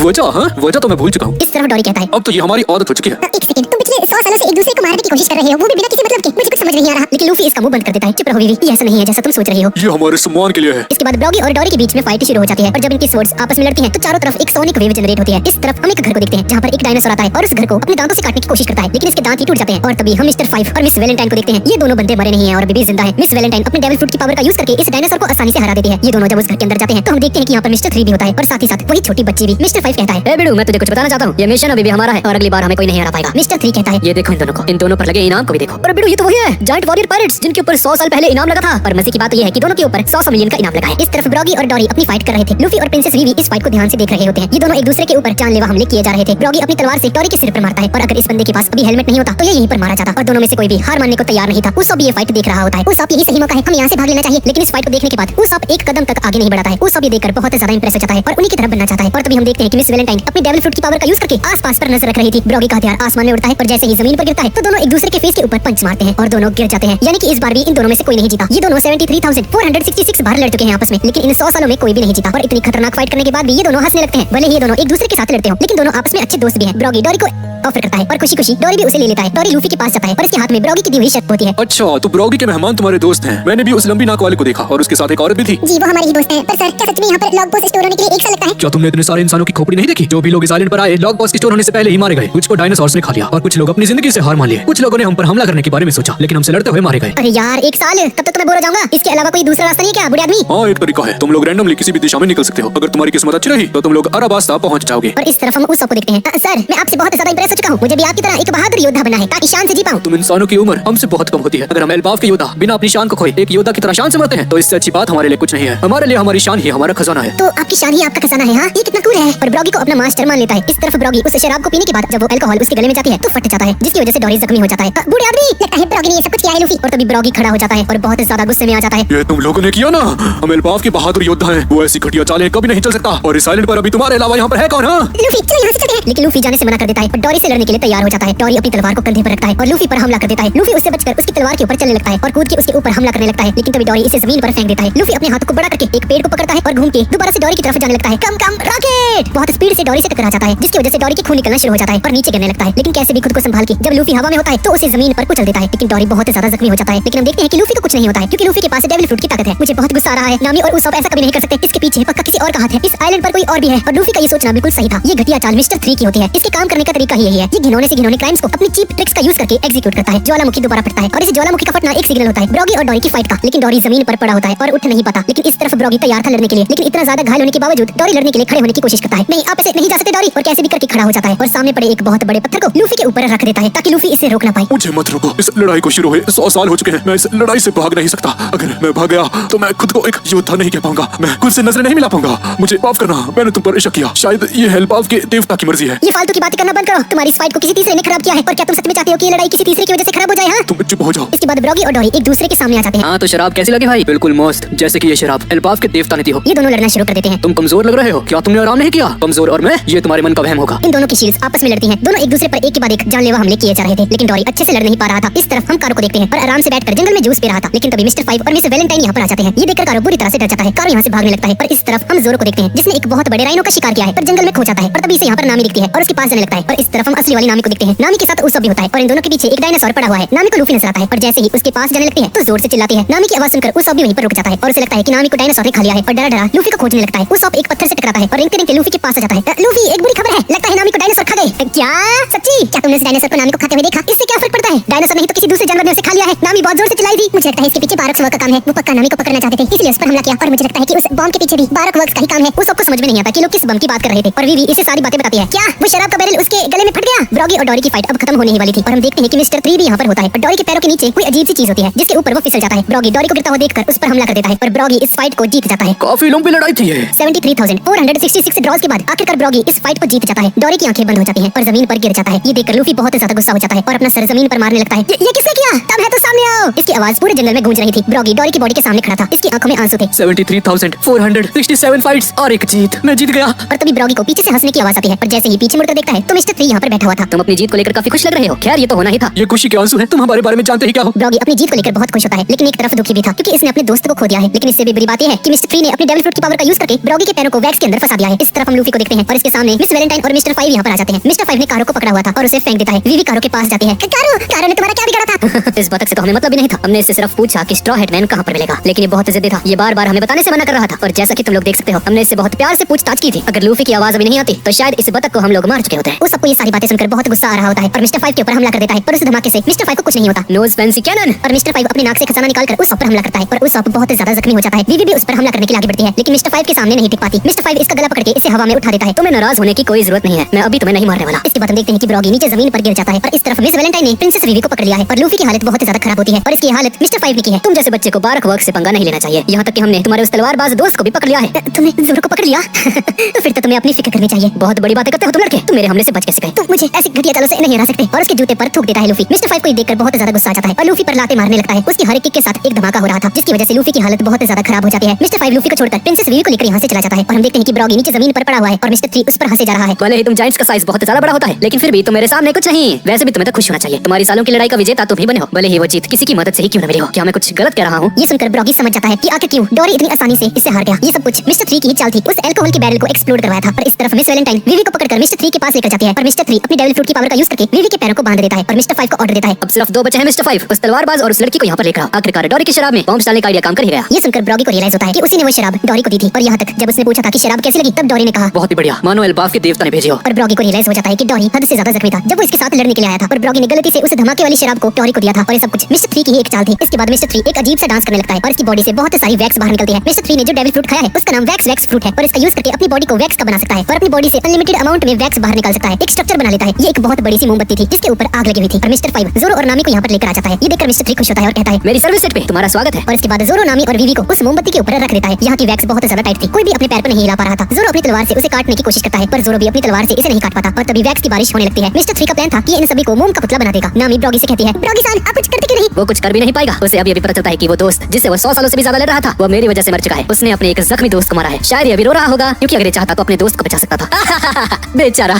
वजह? हाँ, वजह तो मैं भूल चुका हूँ।
इस तरफ डोरी कहता है,
अब तो ये हमारी आदत हो चुकी है।
एक सेकंड, तुम पिछले 100 सालों से एक दूसरे को मारने की कोशिश कर रहे हो, वो भी बिना किसी मतलब के। मुझे कुछ समझ नहीं आ रहा। लेकिन लूफी इसका मुंह बंद कर देता है। चुप रहो बीवी, ये ऐसा नहीं है जैसा तुम सोच रही हो।
ये हमारे सम्मान के लिए है।
इसके बाद ब्रॉगी और डोरी के बीच में फाइट शुरू हो जाती है और जब इनकी स्वर्ड्स आपस में लड़ती हैं तो चारों तरफ एक सोनिक वेव जनरेट होती है। इस तरफ हम एक घर को देखते हैं जहाँ पर एक डायनासोर आता है और उस घर को अपने दांतों से काटने की कोशिश करता है, लेकिन इसके दांत ही टूट जाते हैं। और तभी हम मिस्टर 5 और मिस वैलेंटाइन को देखते हैं। ये दोनों बंदे मरे नहीं हैं और अभी भी जिंदा हैं। मिस वैलेंटाइन अपने डेविल फ्रूट की पावर का यूज करके इस डायनासोर को आसानी से हरा देती है। ये दोनों जब उस घर के अंदर जाते हैं तो हम देखते हैं कि यहाँ पर मिस्टर 3 भी होता है और साथ ही साथ वही छोटी बच्ची भी। मिस्टर 5 कहता है,
ए बिडू, मैं तुझे कुछ बताना चाहता हूँ, ये मिशन अभी भी हमारा है और अगली बार हमें कोई नहीं हरा पाएगा।
मिस्टर 3 कहता है,
ये देखो इन दोनों को, इन दोनों पर लगे इनाम को भी देखो। और बिडू, ये तो वही है जायंट वॉरियर पायरेट्स जिनके ऊपर 100 साल पहले इनाम लगा था। और मजे की बात ये है कि दोनों के ऊपर 100 मिलियन का इनाम लगा है। इस तरफ ब्रॉगी और डोरी अपनी फाइट कर रहे थे। लूफी और प्रिंसेस वीवी इस फाइट को ध्यान से देख रहे होते हैं। ये दोनों एक दूसरे के ऊपर जानलेवा हमले किए जा रहे थे। ब्रॉगी अपनी तलवार से डोरी के सिर पर मारता है और अगर इस बंदे के पास अभी हेलमेट नहीं होता तो ये यहीं पर मारा जाता और दोनों में से कोई भी हार मानने को तैयार नहीं था। उसॉप ये फाइट देख रहा होता है। उसॉप यही सही मौका है, हम यहाँ से भाग लेना चाहिए। लेकिन इस फाइट को देखने के बाद उसॉप एक कदम तक आगे नहीं बढ़ाता है। उसॉप ये देखकर बहुत ज्यादा इंप्रेस हो जाता है और उन्हीं की तरफ बनना चाहता है। और तभी हम देखते हैं कि मिस वैलेंटाइन अपनी डेविल फ्रूट की पावर का यूज करके आसपास पर नजर रख रही थी। ब्रॉगी का हथियार आसमान में उड़ता है और जैसे ही जमीन पर गिरता है तो दोनों एक दूसरे के फेस के ऊपर पंच मारते हैं और दोनों गिर जाते हैं। यानी कि इस बार भी इन दोनों में से कोई नहीं जीता। ये दोनों 73,466 बार लड़ चुके हैं आपस में, लेकिन इन 100 सालों में कोई भी नहीं जीता। और इतनी खतरनाक फाइट करने के बाद भी ये दोनों हंसने लगते हैं। भले ही ये दोनों एक दूसरे के साथ लड़ते हो लेकिन दोनों आपस में अच्छे दोस्त भी हैं। ब्रॉगी डोरी को ऑफर करता है और खुशी खुशी डोरी भी उसे ले लेता है। डोरी लूफी के पास जाता है और इसके हाथ में ब्रॉगी की दी हुई शर्ट होती है।
अच्छा, तो ब्रॉगी के मेहमान तुम्हारे दोस्त हैं। मैंने भी उस लंबी नाक वाले को देखा और उसके साथ एक औरत भी थी।
जी, वो हमारे ही दोस्त हैं। पर सर, क्या सच में यहाँ पर लॉग पोस्ट स्टोर होने के लिए 1 साल लगता है?
क्या तुमने इतने सारे इंसानों की खोपड़ी नहीं देखी? जो भी लोग इस आइलैंड पर आए लॉग पोस्ट स्टोर होने से पहले ही मारे गए। कुछ को डायनासोर्स ने खा लिया और कुछ लोग अपनी जिंदगी से हार मान लिए। कुछ लोगों ने हम पर हमला करने के बारे में सोचा लेकिन हमसे लड़ते हुए मारे गए।
अरे यार, 1 साल, तब तक तो मैं बोर हो जाऊंगा। इसके अलावा कोई दूसरा रास्ता नहीं है क्या बुढ़े आदमी?
हाँ, एक तरीका है, तुम लोग रैंडमली किसी भी दिशा में निकल सकते हो। अगर तुम्हारी किस्मत अच्छी रही तो तुम लोग अराबास्ता पहुंच जाओगे।
और इस तरफ हम उसॉप को देखते हैं। सर, मैं आपसे बहुत ज्यादा इंप्रेस हो चुका हूँ। मुझे भी आपकी तरह एक बहादुर योद्धा बनना है ताकि शान से जी पाऊं।
तुम इंसानों की उम्र हमसे बहुत कम होती है। अगर हम एल्बाफ के योद्धा बिना अपनी शान को खोए एक योद्धा की तरह शान से मरते हैं तो इससे अच्छी बात हमारे लिए कुछ नहीं है। हमारे लिए हमारी शान ही हमारा खजाना है।
तो आपकी शान ही आपका खजाना है। हाँ, ये कितना कूल है। और ब्रॉगी को अपना मास्टर मान लेता है। इस तरफ ब्रॉगी उस शराब को पीने के बाद जब वो अल्कोहल उसके गले में जाती है तो फट जाता है, जिसकी वजह से डोरी जख्मी हो जाता है। बूढ़े आदमी, लगता है ब्रॉगी ने ये सब कुछ किया है लूफी। और तभी ब्रॉगी खड़ा हो जाता है और बहुत ज्यादा गुस्से में आ जाता है।
ये तुम लोगों ने किया ना। हम एल्बाफ के बहादुर योद्धा हैं, वो ऐसी घटिया चालें कभी नहीं चल सकता। और इस आइलैंड पर अभी तुम्हारे अलावा यहाँ पर है कौन? हाँ,
लूफी, चलो यहाँ से चलते हैं। लेकिन लूफी जाने से मना कर देता है और डोरी से लड़ने के लिए तैयार हो जाता है। डोरी अपनी तलवार को कंधे पर रखता है और लूफी पर हमला कर देता है। लूफी उससे बचकर उसकी तलवार के ऊपर चलने लगता है और कूद के उसके ऊपर हमला करने लगता है। लेकिन तभी डोरी इसे जमीन पर फेंक देता है। लूफी अपने हाथों को बड़ा करके एक पेड़ को पकड़ता है और घूम के दोबारा से डोरी की तरफ जाने लगता है। कम कम रॉकेट! बहुत स्पीड से डोरी से टकरा जाता है, जिसकी वजह से डोरी के खून निकलना शुरू हो जाता है और नीचे गिरने लगता है। लेकिन कैसे भी खुद को संभाल के जब लूफी हवा में होता है तो उसे जमीन पर कुचल देता है। लेकिन डोरी बहुत ज्यादा जख्मी हो जाता है। लेकिन हम देखते हैं कि लूफी को कुछ नहीं होता है क्योंकि लूफी के पास डेविल फ्रूट की ताकत है। मुझे बहुत गुस्सा आ रहा है। नामी और उसॉप ऐसा कभी नहीं कर सकते। इसके पीछे पक्का किसी और का हाथ है। इस आइलैंड पर कोई और भी है और लूफी का ये सोचना बिल्कुल सही था। ये घटिया चाल मिस्टर 3 की होती है। इसके काम करने का तरीका ही यही है। ये घिनौने से घिनौने क्राइम्स को अपनी चीप ट्रिक्स का यूज करके एग्जीक्यूट करता है। ज्वालामुखी दोबारा फटता है और इस ज्वालामुखी का फटना एक सिग्नल होता है ब्रॉगी और डोरी की फाइट का। लेकिन डोरी जमीन पर पड़ा होता है और उठ नहीं पाता। लेकिन इस तरफ ब्रॉगी तैयार था लड़ने के लिए। लेकिन इतना ज्यादा घायल होने के बावजूद डोरी लड़ने के लिए खड़े होने की कोशिश करता है। नहीं, आप ऐसे नहीं जा सकते डोरी, और कैसे भी करके खड़ा हो जाता है और सामने पड़े एक बहुत बड़े पत्थर को लूफी के ऊपर ऊपर रख देता है ताकि लूफी इसे रोक ना पाए।
मुझे मत रोको, इस लड़ाई को शुरू हुए 100 साल हो चुके हैं। मैं इस लड़ाई से भाग नहीं सकता। अगर मैं भाग गया तो मैं खुद को एक योद्धा नहीं कह पाऊंगा, मैं खुद से नजरें नहीं मिला पाऊंगा। मुझे माफ करना, मैंने तुम पर शक किया। शायद ये एल्बाफ के देवता की मर्जी है।
ये फालतू की बातें करना बंद करो। तुम्हारी इस फाइट को किसी तीसरे ने खराब किया है। और क्या तुम सच में चाहते हो कि ये लड़ाई किसी तीसरे की वजह से खराब हो जाए? हाँ,
तुम चुप हो जाओ।
इसके बाद ब्रॉगी और डोरी एक दूसरे के सामने आ जाते हैं।
हाँ तो शराब कैसी लगी भाई? बिल्कुल मस्त, जैसे कि ये शराब एल्बाफ के देवता ने दी हो।
ये दोनों लड़ना शुरू कर देते हैं।
तुम कमजोर लग रहे हो, क्या तुमने आराम नहीं किया? कमजोर और मैं, ये तुम्हारे मन का वहम होगा।
इन दोनों की शील्ड्स आपस में लड़ती हैं। दोनों एक दूसरे पर एक के बाद एक जानलेवा हमले किए जा रहे थे, लेकिन डोरी अच्छे से लड़ नहीं पा रहा था। इस तरफ हम कारो को देखते हैं और आराम से बैठकर जंगल में जूस पी रहा था। लेकिन तभी मिस्टर 5 और मिस वैलेंटाइन यहाँ पर आ जाते हैं। ये देखकर कारो बुरी तरह से डर जाता है। कारो यहाँ से भागने लगता है। और इस तरफ हम जोरो को देखते हैं जिसने एक बहुत बड़े राइनो का शिकार किया है पर जंगल में खो जाता है। और तभी से यहाँ पर नामी दिखती है और उसके पास जाने लगता है। और इस तरफ हम असली वाली नामी को देखते हैं। नामी के साथ उस भी होता है और इन दोनों के पीछे एक डायनासोर पड़ा हुआ है। नामी को लूफी नजर आता है और जैसे ही उसके पास जाने लगती है तो जोर से चिल्लाती है। नामी की आवाज सुनकर उस भी वहीं पर रुक जाता है और उसे लगता है कि नामी को डायनासोर ने खा लिया है और डरा डरा लूफी को खोजने लगता है। उस एक पत्थर से टकराता है और रेंगते रेंगते लूफी के पास आ जाता है। लूफी, एक बुरी खबर है, लगता है नामी को डायनासोर खा गए। क्या सच्ची? क्या तुमने इस डायनासोर को नामी को खाते हुए देखा? इससे क्या फर्क पड़ता है? डायनासोर नहीं तो किसी दूसरे जानवर ने उसे खा लिया है। नामी बहुत जोर से चिल्लाई थी। मुझे लगता है इसके पीछे बारक वर्क का काम है। वो पक्का नामी को पकड़ना चाहते थे, इसलिए उस पर हमला किया। और मुझे लगता है कि उस बम के पीछे भी बारक वर्क का ही काम है। उस सबको समझ में नहीं आता कि लोग किस बम की बात कर रहे थे और वीवी इसे सारी बातें बताती है। क्या वो शराब का बैरल उसके गले में फट गया? ब्रॉगी और डोरी की फाइट अब खत्म होने ही वाली थी और हम देखते हैं कि मिस्टर 3 भी यहाँ पर होता है और डोरी के पैरों के नीचे कोई अजीब सी चीज होती है जिसके ऊपर वो फिसल जाता है। ब्रॉगी डोरी को गिरता हुआ देखकर उस पर हमला कर देता है और ब्रॉगी इस फाइट को जीत जाता है।
काफी लंबी लड़ाई थी ये।
73,466 ड्रॉज के बाद आखिरकार ब्रॉगी इस फाइट को जीत जाता है। डोरी की आंखें बंद हो जाती हैं और जमीन पर गिर जाता है। ये देखकर लूफी बहुत ज्यादा गुस्सा हो जाता है और अपना सर जमीन पर मारने लगता है। ये किसने किया? तब है तो सामने आओ। इसकी आवाज पूरे जंगल में गूंज रही थी। ब्रॉगी डोरी की बॉडी के सामने खड़ा था। इसकी आंखों में आंसू थे।
73,467 फाइट्स और एक जीत, मैं जीत गया।
और तभी ब्रॉगी को पीछे से हंसने की आवाज आती है और जैसे ही पीछे मुड़कर देखता है तो मिस्टर 3 यहाँ पर बैठा हुआ था।
तुम अपनी जीत को लेकर काफी खुश लग रहे हो। खैर ये तो होना ही था।
ये खुशी के आंसू हैं। तुम हमारे बारे में जानते ही क्या हो?
ब्रॉगी अपनी जीत को लेकर बहुत खुश होता है लेकिन एक तरफ दुखी भी था क्योंकि इसने अपने दोस्त को खो दिया है। लेकिन इससे भी बुरी बात यह है कि मिस्टर 3 ने अपनी डेविल फ्रूट की पावर का यूज करके ब्रॉगी के पैरों को वैक्स के अंदर फंसा दिया है। इस तरफ हम लूफी को देखते हैं और इसके सामने मिस वैलेंटाइन और मिस्टर 5 यहाँ पर आ जाते हैं। मिस्टर 5 ने कारो को पकड़ा हुआ था और उसे फेंक देता है। वीवी कारो के पास जाती है। कारो ने तुम्हारा क्या बिगाड़ा था?
इस बतख से तो हमें मतलब भी नहीं था। हमने इससे सिर्फ पूछा कि स्ट्रॉ हेडमैन कहाँ पर मिलेगा, लेकिन ये बहुत जिद्दी था। ये बार बार हमें बताने से मना कर रहा था और जैसा कि तुम लोग देख सकते हो हमने इससे बहुत प्यार से पूछताछ की थी। अगर लूफी की आवाज अभी नहीं आती तो शायद इस बतख को हम लोग मार चुके होते हैं।
उस सबको ये सारी बातें सुनकर बहुत गुस्सा आ रहा होता है और मिस्टर 5 के ऊपर हमला कर देता है पर उस धमाके से मिस्टर 5 को कुछ नहीं होता।
नोज फैंसी कैनन।
और मिस्टर 5 अपने नाक से खजाना निकालकर उस सब पर हमला करता है और उस सब बहुत ज्यादा जख्मी हो जाता है। वीवी भी उस पर हमला करने के लिए आगे बढ़ती है लेकिन मिस्टर 5 के सामने नहीं टिक पाती। मिस्टर 5 इसका गला पकड़ के इसे हवा में उठा देता है।
तुम्हें नाराज होने की कोई जरूरत नहीं है, मैं अभी तुम्हें नहीं मारने वाला।
इसके बाद हम देखते हैं कि ब्रॉगी नीचे जमीन पर गिर जाता है और इस तरफ मिस वैलेंटाइन ने प्रिंसेस वीवी को पकड़ लिया है और लूफी की हालत बहुत ज्यादा खराब होती है और इसकी हालत मिस्टर 5 ने की है।
तुम जैसे बच्चे को बारक वर्क से पंगा नहीं लेना चाहिए। यहाँ तक कि हमने तुम्हारे उस तलवारबाज दोस्त को भी पकड़ लिया है।
तुमने जोरो को पकड़ लिया? तो फिर तो तुम्हें अपनी फिक्र करनी चाहिए।
बहुत बड़ी बातें करते हो तुम लड़के। तुम मेरे हमले से बच कैसे गए?
तुम मुझे ऐसी घटिया चालों से नहीं हरा सकते। और उसके जूते पर थूक देता है लूफी। मिस्टर 5 को देखकर बहुत ज्यादा गुस्सा आ जाता है और लूफी पर लाते मारने लगता है। उसकी हर एक किक के साथ एक धमाका हो रहा था जिसकी वजह से लूफी की हालत बहुत ज्यादा खराब हो जाती है। मिस्टर 5 लूफी को छोड़कर प्रिंसेस वीवी को लेकर यहाँ से चला जाता है और हम देखते हैं कि ब्रॉगी नीचे जमीन पर पड़ा हुआ है और मिस्टर 3 उस पर हंसे जा रहा है।
भले ही तुम जायंट्स का साइज बहुत ज्यादा बड़ा होता है लेकिन फिर भी तुम मेरे सामने कुछ नहीं। वैसे भी तुम्हें तो खुश होना चाहिए। तुम्हारी सालों की लड़ाई का विजेता तुम ही बने हो, भले ही वो जीत किसी की मदद से ही क्यों न मिली हो। क्या मैं कुछ गलत कह रहा हूँ?
ये सुनकर ब्रॉगी समझ जाता है कि आखिर क्यों डोरी इतनी आसानी से इससे हार गया। ये सब कुछ मिस्टर 3 की ही चाल थी। उस अल्कोहल के बैरल को एक्सप्लोड करवाया था और इस तरफ मिस वैलेंटाइन वीवी को पकड़कर मिस्टर 3 के पास लेकर जाती है और मिस्टर 3 अपनी डेविल फ्रूट की पावर का यूज करके वीवी के पैरों को बांध देता है और मिस्टर 5 को ऑर्डर देता है।
अब सिर्फ 2 बचे हैं मिस्टर 5, उस तलवारबाज और उस लड़की को यहाँ पर लेकर आओ। आखिरकार डोरी की शराब में बॉम्ब डालने का आइडिया काम कर ही गया।
ये सुनकर ब्रॉगी को रियलाइज होता है कि उसी ने वो शराब डोरी को दी थी और यहाँ तक जब उसने पूछा था कि शराब कैसी लगी तब डोरी ने कहा
बहुत ही बढ़िया, मानो एल्बाफ के देवता ने भेजी हो।
और ब्रॉगी को रियलाइज हो जाता है कि डोरी हद से ज्यादा जख्मी था जब वो इसके साथ लड़ने के लिए आया था और ब्रॉगी ने गलती से उस धमाके वाली शराब को डोरी को दिया था और ये सब कुछ मिस्टर 3 की ही एक चाल थी। इसके बाद मिस्टर 3 एक अजीब सा डांस करने लगता है और इसकी बॉडी से बहुत सारी वैक्स बाहर निकलती है। मिस्टर 3 ने जो डेविल फ्रूट खाया है उसका नाम वैक्स फ्रूट है और इसका यूज करके अपनी बॉडी को वैक्स का बना सकता है और अपनी बॉडी से अनलिमिटेड अमाउंट में वैक्स बाहर निकाल सकता है। एक स्ट्रक्चर बना लेता है। ये एक बहुत बड़ी सी मोमबत्ती थी जिसके ऊपर आग लगी हुई थी और मिस्टर 5 जोरो और नामी को यहाँ पर लेकर आ जाता है। ये देखकर मिस्टर 3 खुश होता है और कहता है
मेरी सर्विस सेट पे तुम्हारा स्वागत है।
और इसके बाद जोरो, नामी और वीवी को उस मोमबत्ती के ऊपर रख देता है। यहाँ की वैक्स बहुत ज्यादा टाइट थी, कोई भी अपने पैर पर नहीं हिला पा रहा था। जोरो अपनी तलवार से उसे काटने की कोशिश करता है पर जोरो भी अपनी तलवार से इसे नहीं काट पाता और तभी वैक्स की बारिश होने लगती है। मिस्टर 3 का प्लान था कि इन सभी को मोम का पुतला बना देगा। नामी ब्रॉगी से कहती है ब्रॉगी सान आप कुछ करते क्यों नहीं?
वो कुछ कर भी नहीं पाएगा। उसे अभी पता चलता है कि वो दोस्त जिससे वो 100 सालों से भी ज्यादा लड़ रहा था वो मेरी वजह से मर चुका है। उसने अपने एक जख्मी दोस्त को मारा है। शायद ये अभी रो रहा होगा क्योंकि अगर ये चाहता तो अपने दोस्त को बचा सकता था। बेचारा।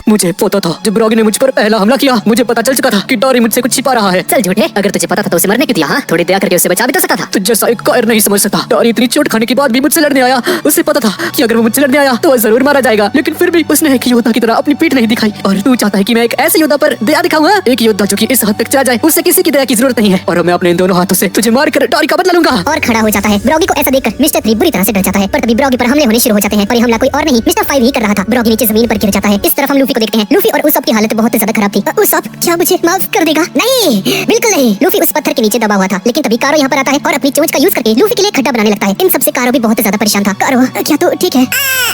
मुझे पता था जब ब्रॉगी ने मुझ पर पहला हमला किया मुझे पता चल चुका था कि डोरी मुझसे कुछ छिपा रहा है।
चल झूठे, अगर तुझे पता था तो उसे मरने क्यों दिया? हाँ, थोड़ी दया करके उसे बचा भी तो सकता था।
तो जैसा एक कायर नहीं समझ सकता। डोरी इतनी चोट खाने के बाद भी मुझसे लड़ने आया। उसे पता था कि अगर वो मुझसे लड़ने आया तो वो जरूर मारा जाएगा, लेकिन फिर भी उसने एक योद्धा की तरह अपनी पीठ नहीं दिखाई। और तू चाहता है कि मैं एक ऐसे योद्धा पर दया दिखाऊं? एक योद्धा जो कि इस हद तक चला जाए उसे किसी की दया की जरूरत नहीं है और मैं अपने इन दोनों हाथों से तुझे मारकर डोरी का बदला लूंगा।
और खड़ा हो जाता है। ब्रॉगी को ऐसा देखकर मिस्टर 3 बुरी तरह से डर जाता है पर तभी ब्रॉगी पर हमले होने शुरू हो जाते हैं और ये हमला कोई और नहीं मिस्टर 5 ही कर रहा था। ब्रॉगी नीचे जमीन पर गिर जाता है। इस तरफ हम लूफी को देखते हैं। लूफी और उसॉप की हालत बहुत ज्यादा खराब थी। उसॉप क्या मुझे माफ कर देगा? नहीं, बिल्कुल नहीं। लूफी उस पत्थर के नीचे दबा हुआ था, लेकिन तभी कारो यहाँ पर आता है और अपनी चोंच का यूज करके लूफी के लिए खड्डा बनाने लगता है। इन सबसे कारो भी बहुत ज्यादा परेशान था। कारो क्या तू ठीक है?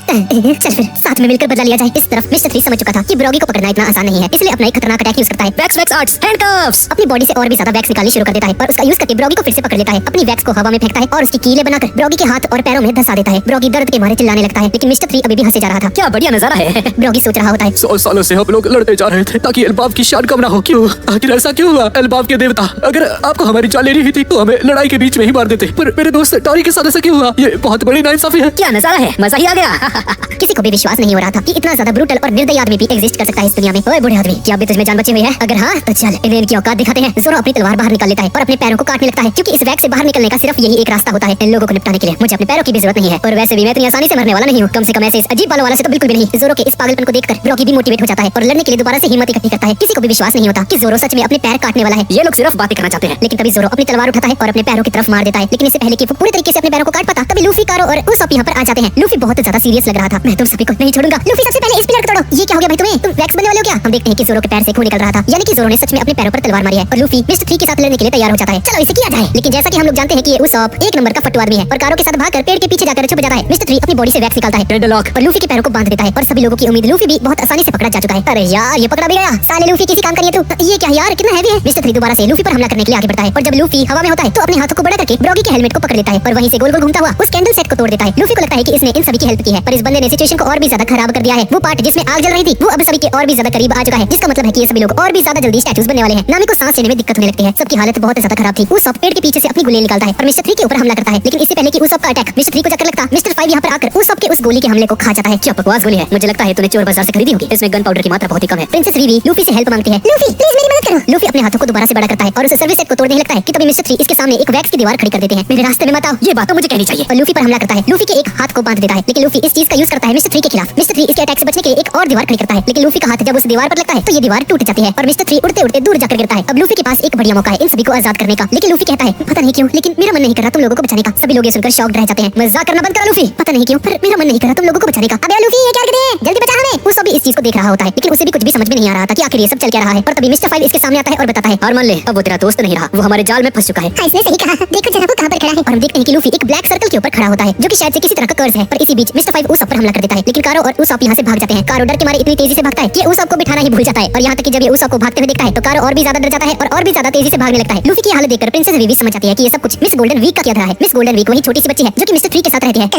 चल फिर साथ में मिलकर बदला लिया जाए। इस तरफ मिस्टर 3 समझ चुका था कि ब्रॉगी को पकड़ना इतना आसान नहीं है, इसलिए अपना एक खतरनाक अटैक यूज करता है।
Wax wax arts handcuffs.
अपनी बॉडी से और भी ज्यादा वैक्स निकालनी शुरू कर देता है और उसका यूज करके ब्रॉगी को फिर से पकड़ लेता है। अपनी वैक्स को हवा में फेंकता है और उसकी कीलें बनाकर ब्रॉगी के हाथ और पैरों में धंसा देता है। ब्रॉगी दर्द के मारे चिल्लाने लगता है, लेकिन मिस्टर 3 अभी भी हंसे जा रहा था।
क्या बढ़िया नजारा है।
ब्रॉगी सोच रहा होता है,
100 सालों से हम लोग लड़ते जा रहे थे ताकि एल्बाफ की शान कम ना हो। क्यों? आखिर ऐसा क्यों हुआ? एल्बाफ के देवता, अगर आपको हमारी जान लेनी ही थी तो हमें लड़ाई के बीच में ही मार देते। पर मेरे दोस्त डॉरी के साथ ऐसा क्यों हुआ? ये बहुत बड़ी नाइंसाफी है।
क्या नजारा है, मजा ही आ गया।
किसी को भी विश्वास नहीं हो रहा था कि इतना ज्यादा ब्रूटल और निर्दयी आदमी भी एग्जिस्ट कर सकता है इस दुनिया में। ओए बूढ़े आदमी, क्या अभी तुझमें जान बची हुई है? अगर हाँ तो चल इन्हें इनकी औकात दिखाते हैं। ज़ोरो अपनी तलवार बाहर निकाल लेता है और अपने पैरों को काटने लगता है, क्योंकि इस वैक्स से बाहर निकलने का सिर्फ यही एक रास्ता होता है इन लोगों को निपटाने के लिए। मुझे अपने पैरों की भी जरूरत नहीं है और वैसे भी मैं इतनी आसानी से मरने वाला नहीं हूँ। कम से कम ऐसे इस अजीब बालों वाला से तो बिल्कुल भी नहीं। ज़ोरो के इस पागलपन को देखकर ब्रॉगी भी मोटिवेट हो जाता है और लड़ने के लिए दोबारा से हिम्मत इकट्ठी करता है। किसी को भी विश्वास नहीं होता कि ज़ोरो सच में अपने पैर काटने वाला है।
ये लोग सिर्फ बातें करना चाहते हैं।
लेकिन तभी ज़ोरो अपनी तलवार उठाता है और अपने पैरों की तरफ मार देता है। लेकिन इससे पहले कि वो पूरी तरीके से अपने पैरों को काट पाता, तभी लूफी, कारो और उसॉप यहाँ पर आ जाते हैं। लूफी बहुत ज्यादा सीरियस लग रहा था। मैं तुम सभी को नहीं छोड़ूंगा। लूफी सबसे पहले इस पिलर को तोड़ो। ये क्या हो गया भाई तुम्हें? तुम वैक्स बनने वाले हो क्या? हम देखते हैं कि ज़ोरो के पैर से खून निकल रहा था, यानी कि ज़ोरो ने सच में अपने पैरों पर तलवार मारी है और लूफी मिस्टर 3 के साथ लड़ने के लिए तैयार हो जाता है। चलो इसे किया जाए। लेकिन जैसा कि हम लोग जानते हैं कि ये उसॉप एक नंबर का फट्टू आदमी है और कारो के साथ भागकर पेड़ के पीछे जाकर छुप जाता है। मिस्टर 3 अपनी बॉडी से वैक्स निकालता है
डेडलॉक
और लूफी के पैरों को बांध देता है और सभी लोगों की उम्मीद लूफी भी बहुत आसानी से पकड़ा जा चुका है। अरे यार, ये पकड़ा भी गया। साले लूफी किसी काम करिए तू। ये क्या यार, कितना हैवी है। मिस्टर 3 दोबारा से लूफी पर हमला करने के लिए आगे बढ़ता है और जब लूफी हवा में होता है तो अपने हाथों को बड़ा करके ब्रॉगी के हेलमेट को पकड़ लेता है और वहीं से गोल गोल घूमता हुआ उस कैंडल सेट को तोड़ देता है। लूफी को लगता है कि इसने इन सभी की हेल्प की है, पर इस बंदे ने सिचुएशन को और भी ज्यादा खराब कर दिया है। वो पार्ट जिसमें आग जल रही थी वो अब सभी के और भी ज्यादा करीब आ चुका है, जिसका मतलब है कि ये सभी लोग और भी ज्यादा जल्दी स्टैचूज बनने वाले हैं। नामी को सांस लेने में दिक्कत होने लगती है। सबकी हालत बहुत ज्यादा खराब थी। उसॉप पेड़ के पीछे से अपनी गोली निकालता है और मिस्टर 3 के ऊपर हमला करता है, लेकिन इससे पहले कि उसॉप का अटैक मिस्टर 3 को जाकर लगता, मिस्टर 5 यहाँ पर आकर उसॉप के उस गोली के हमले को खा जाता है।
क्या बकवास गोली है। मुझे लगता है तूने चोर बाजार से खरीदी होगी। इसमें गन पाउडर की मात्रा बहुत ही कम है।
प्रिंसेस वीवी लूफी से हेल्प मांगती है। लूफी प्लीज मेरी मदद करो। लूफी अपने हाथों को दोबारा से बड़ा करता है और उस सर्विस सेट को तोड़ने लगता है कि तभी मिस्टर 3 इसके सामने एक वैक्स की दीवार खड़ी कर देते हैं। मेरे रास्ते में मत आओ।
ये बात तो मुझे कहनी चाहिए।
और लूफी पर हमला करता है। लूफी के एक हाथ को बांध देता है, लेकिन लूफी इस चीज का यूज करता है मिस्टर 3 के खिलाफ। मिस्टर 3 इसके अटैक से बचने के लिए एक और दीवार खड़ी करता है, लेकिन लूफी का हाथ जब उस दीवार पर लगता है तो ये दीवार टूट जाती है और मिस्टर 3 उड़ते उड़ते दूर जाकर गिरता है। अब लूफी के पास एक बढ़िया मौका है इन सभी को आजाद करने का, लेकिन लूफी कहता है पता नहीं क्यों, लेकिन मेरा मन नहीं कर रहा तुम लोगों को बचाने का। सभी लोग ये सुनकर शॉक्ड रह जाते हैं। मजाक करना बंद करो लूफी। पता नहीं क्यों, पर मेरा मन नहीं कर रहा तुम लोगों को बचाने का। अबे लूफी ये क्या कर रहे हैं? जल्दी बचा हमें। वो सभी इस चीज को देख रहा होता है, लेकिन उसे भी कुछ भी समझ में नहीं आ रहा था कि आखिर ये सब चल क्या रहा है। और तभी मिस्टर 5 इसके सामने आता है और बताता है,
और मान ले अब वो तेरा दोस्त नहीं रहा, वो हमारे जाल में फंस चुका है।
हाँ, इसने सही कहा। देखो जरा वो कहाँ पर खड़ा है। और हम देखते हैं कि लूफी एक ब्लैक सर्कल के ऊपर खड़ा होता है, जो कि शायद से किसी तरह का कर्ज है। पर इसी बीच मिस्टर 5 उसॉप पर हमला कर देता है, लेकिन कारो और उसॉप यहाँ से भाग जाते हैं। कारो डर के मारे इतनी तेजी से भागता है कि उसॉप को बिठाना ही भूल जाता है और यहाँ तक कि जब ये उसॉप को भागते हुए देखता है तो कारो और भी ज्यादा डर जाता है और भी ज्यादा तेजी से भागने लगता है। लूफी की हालत देखकर प्रिंसेस वीवी समझ जाती है कि ये सब कुछ मिस गोल्डन वीक का किया रहा है। मिस गोल्डन वीक वही छोटी सी बच्ची है जो कि मिस्टर 3 के साथ रहती है।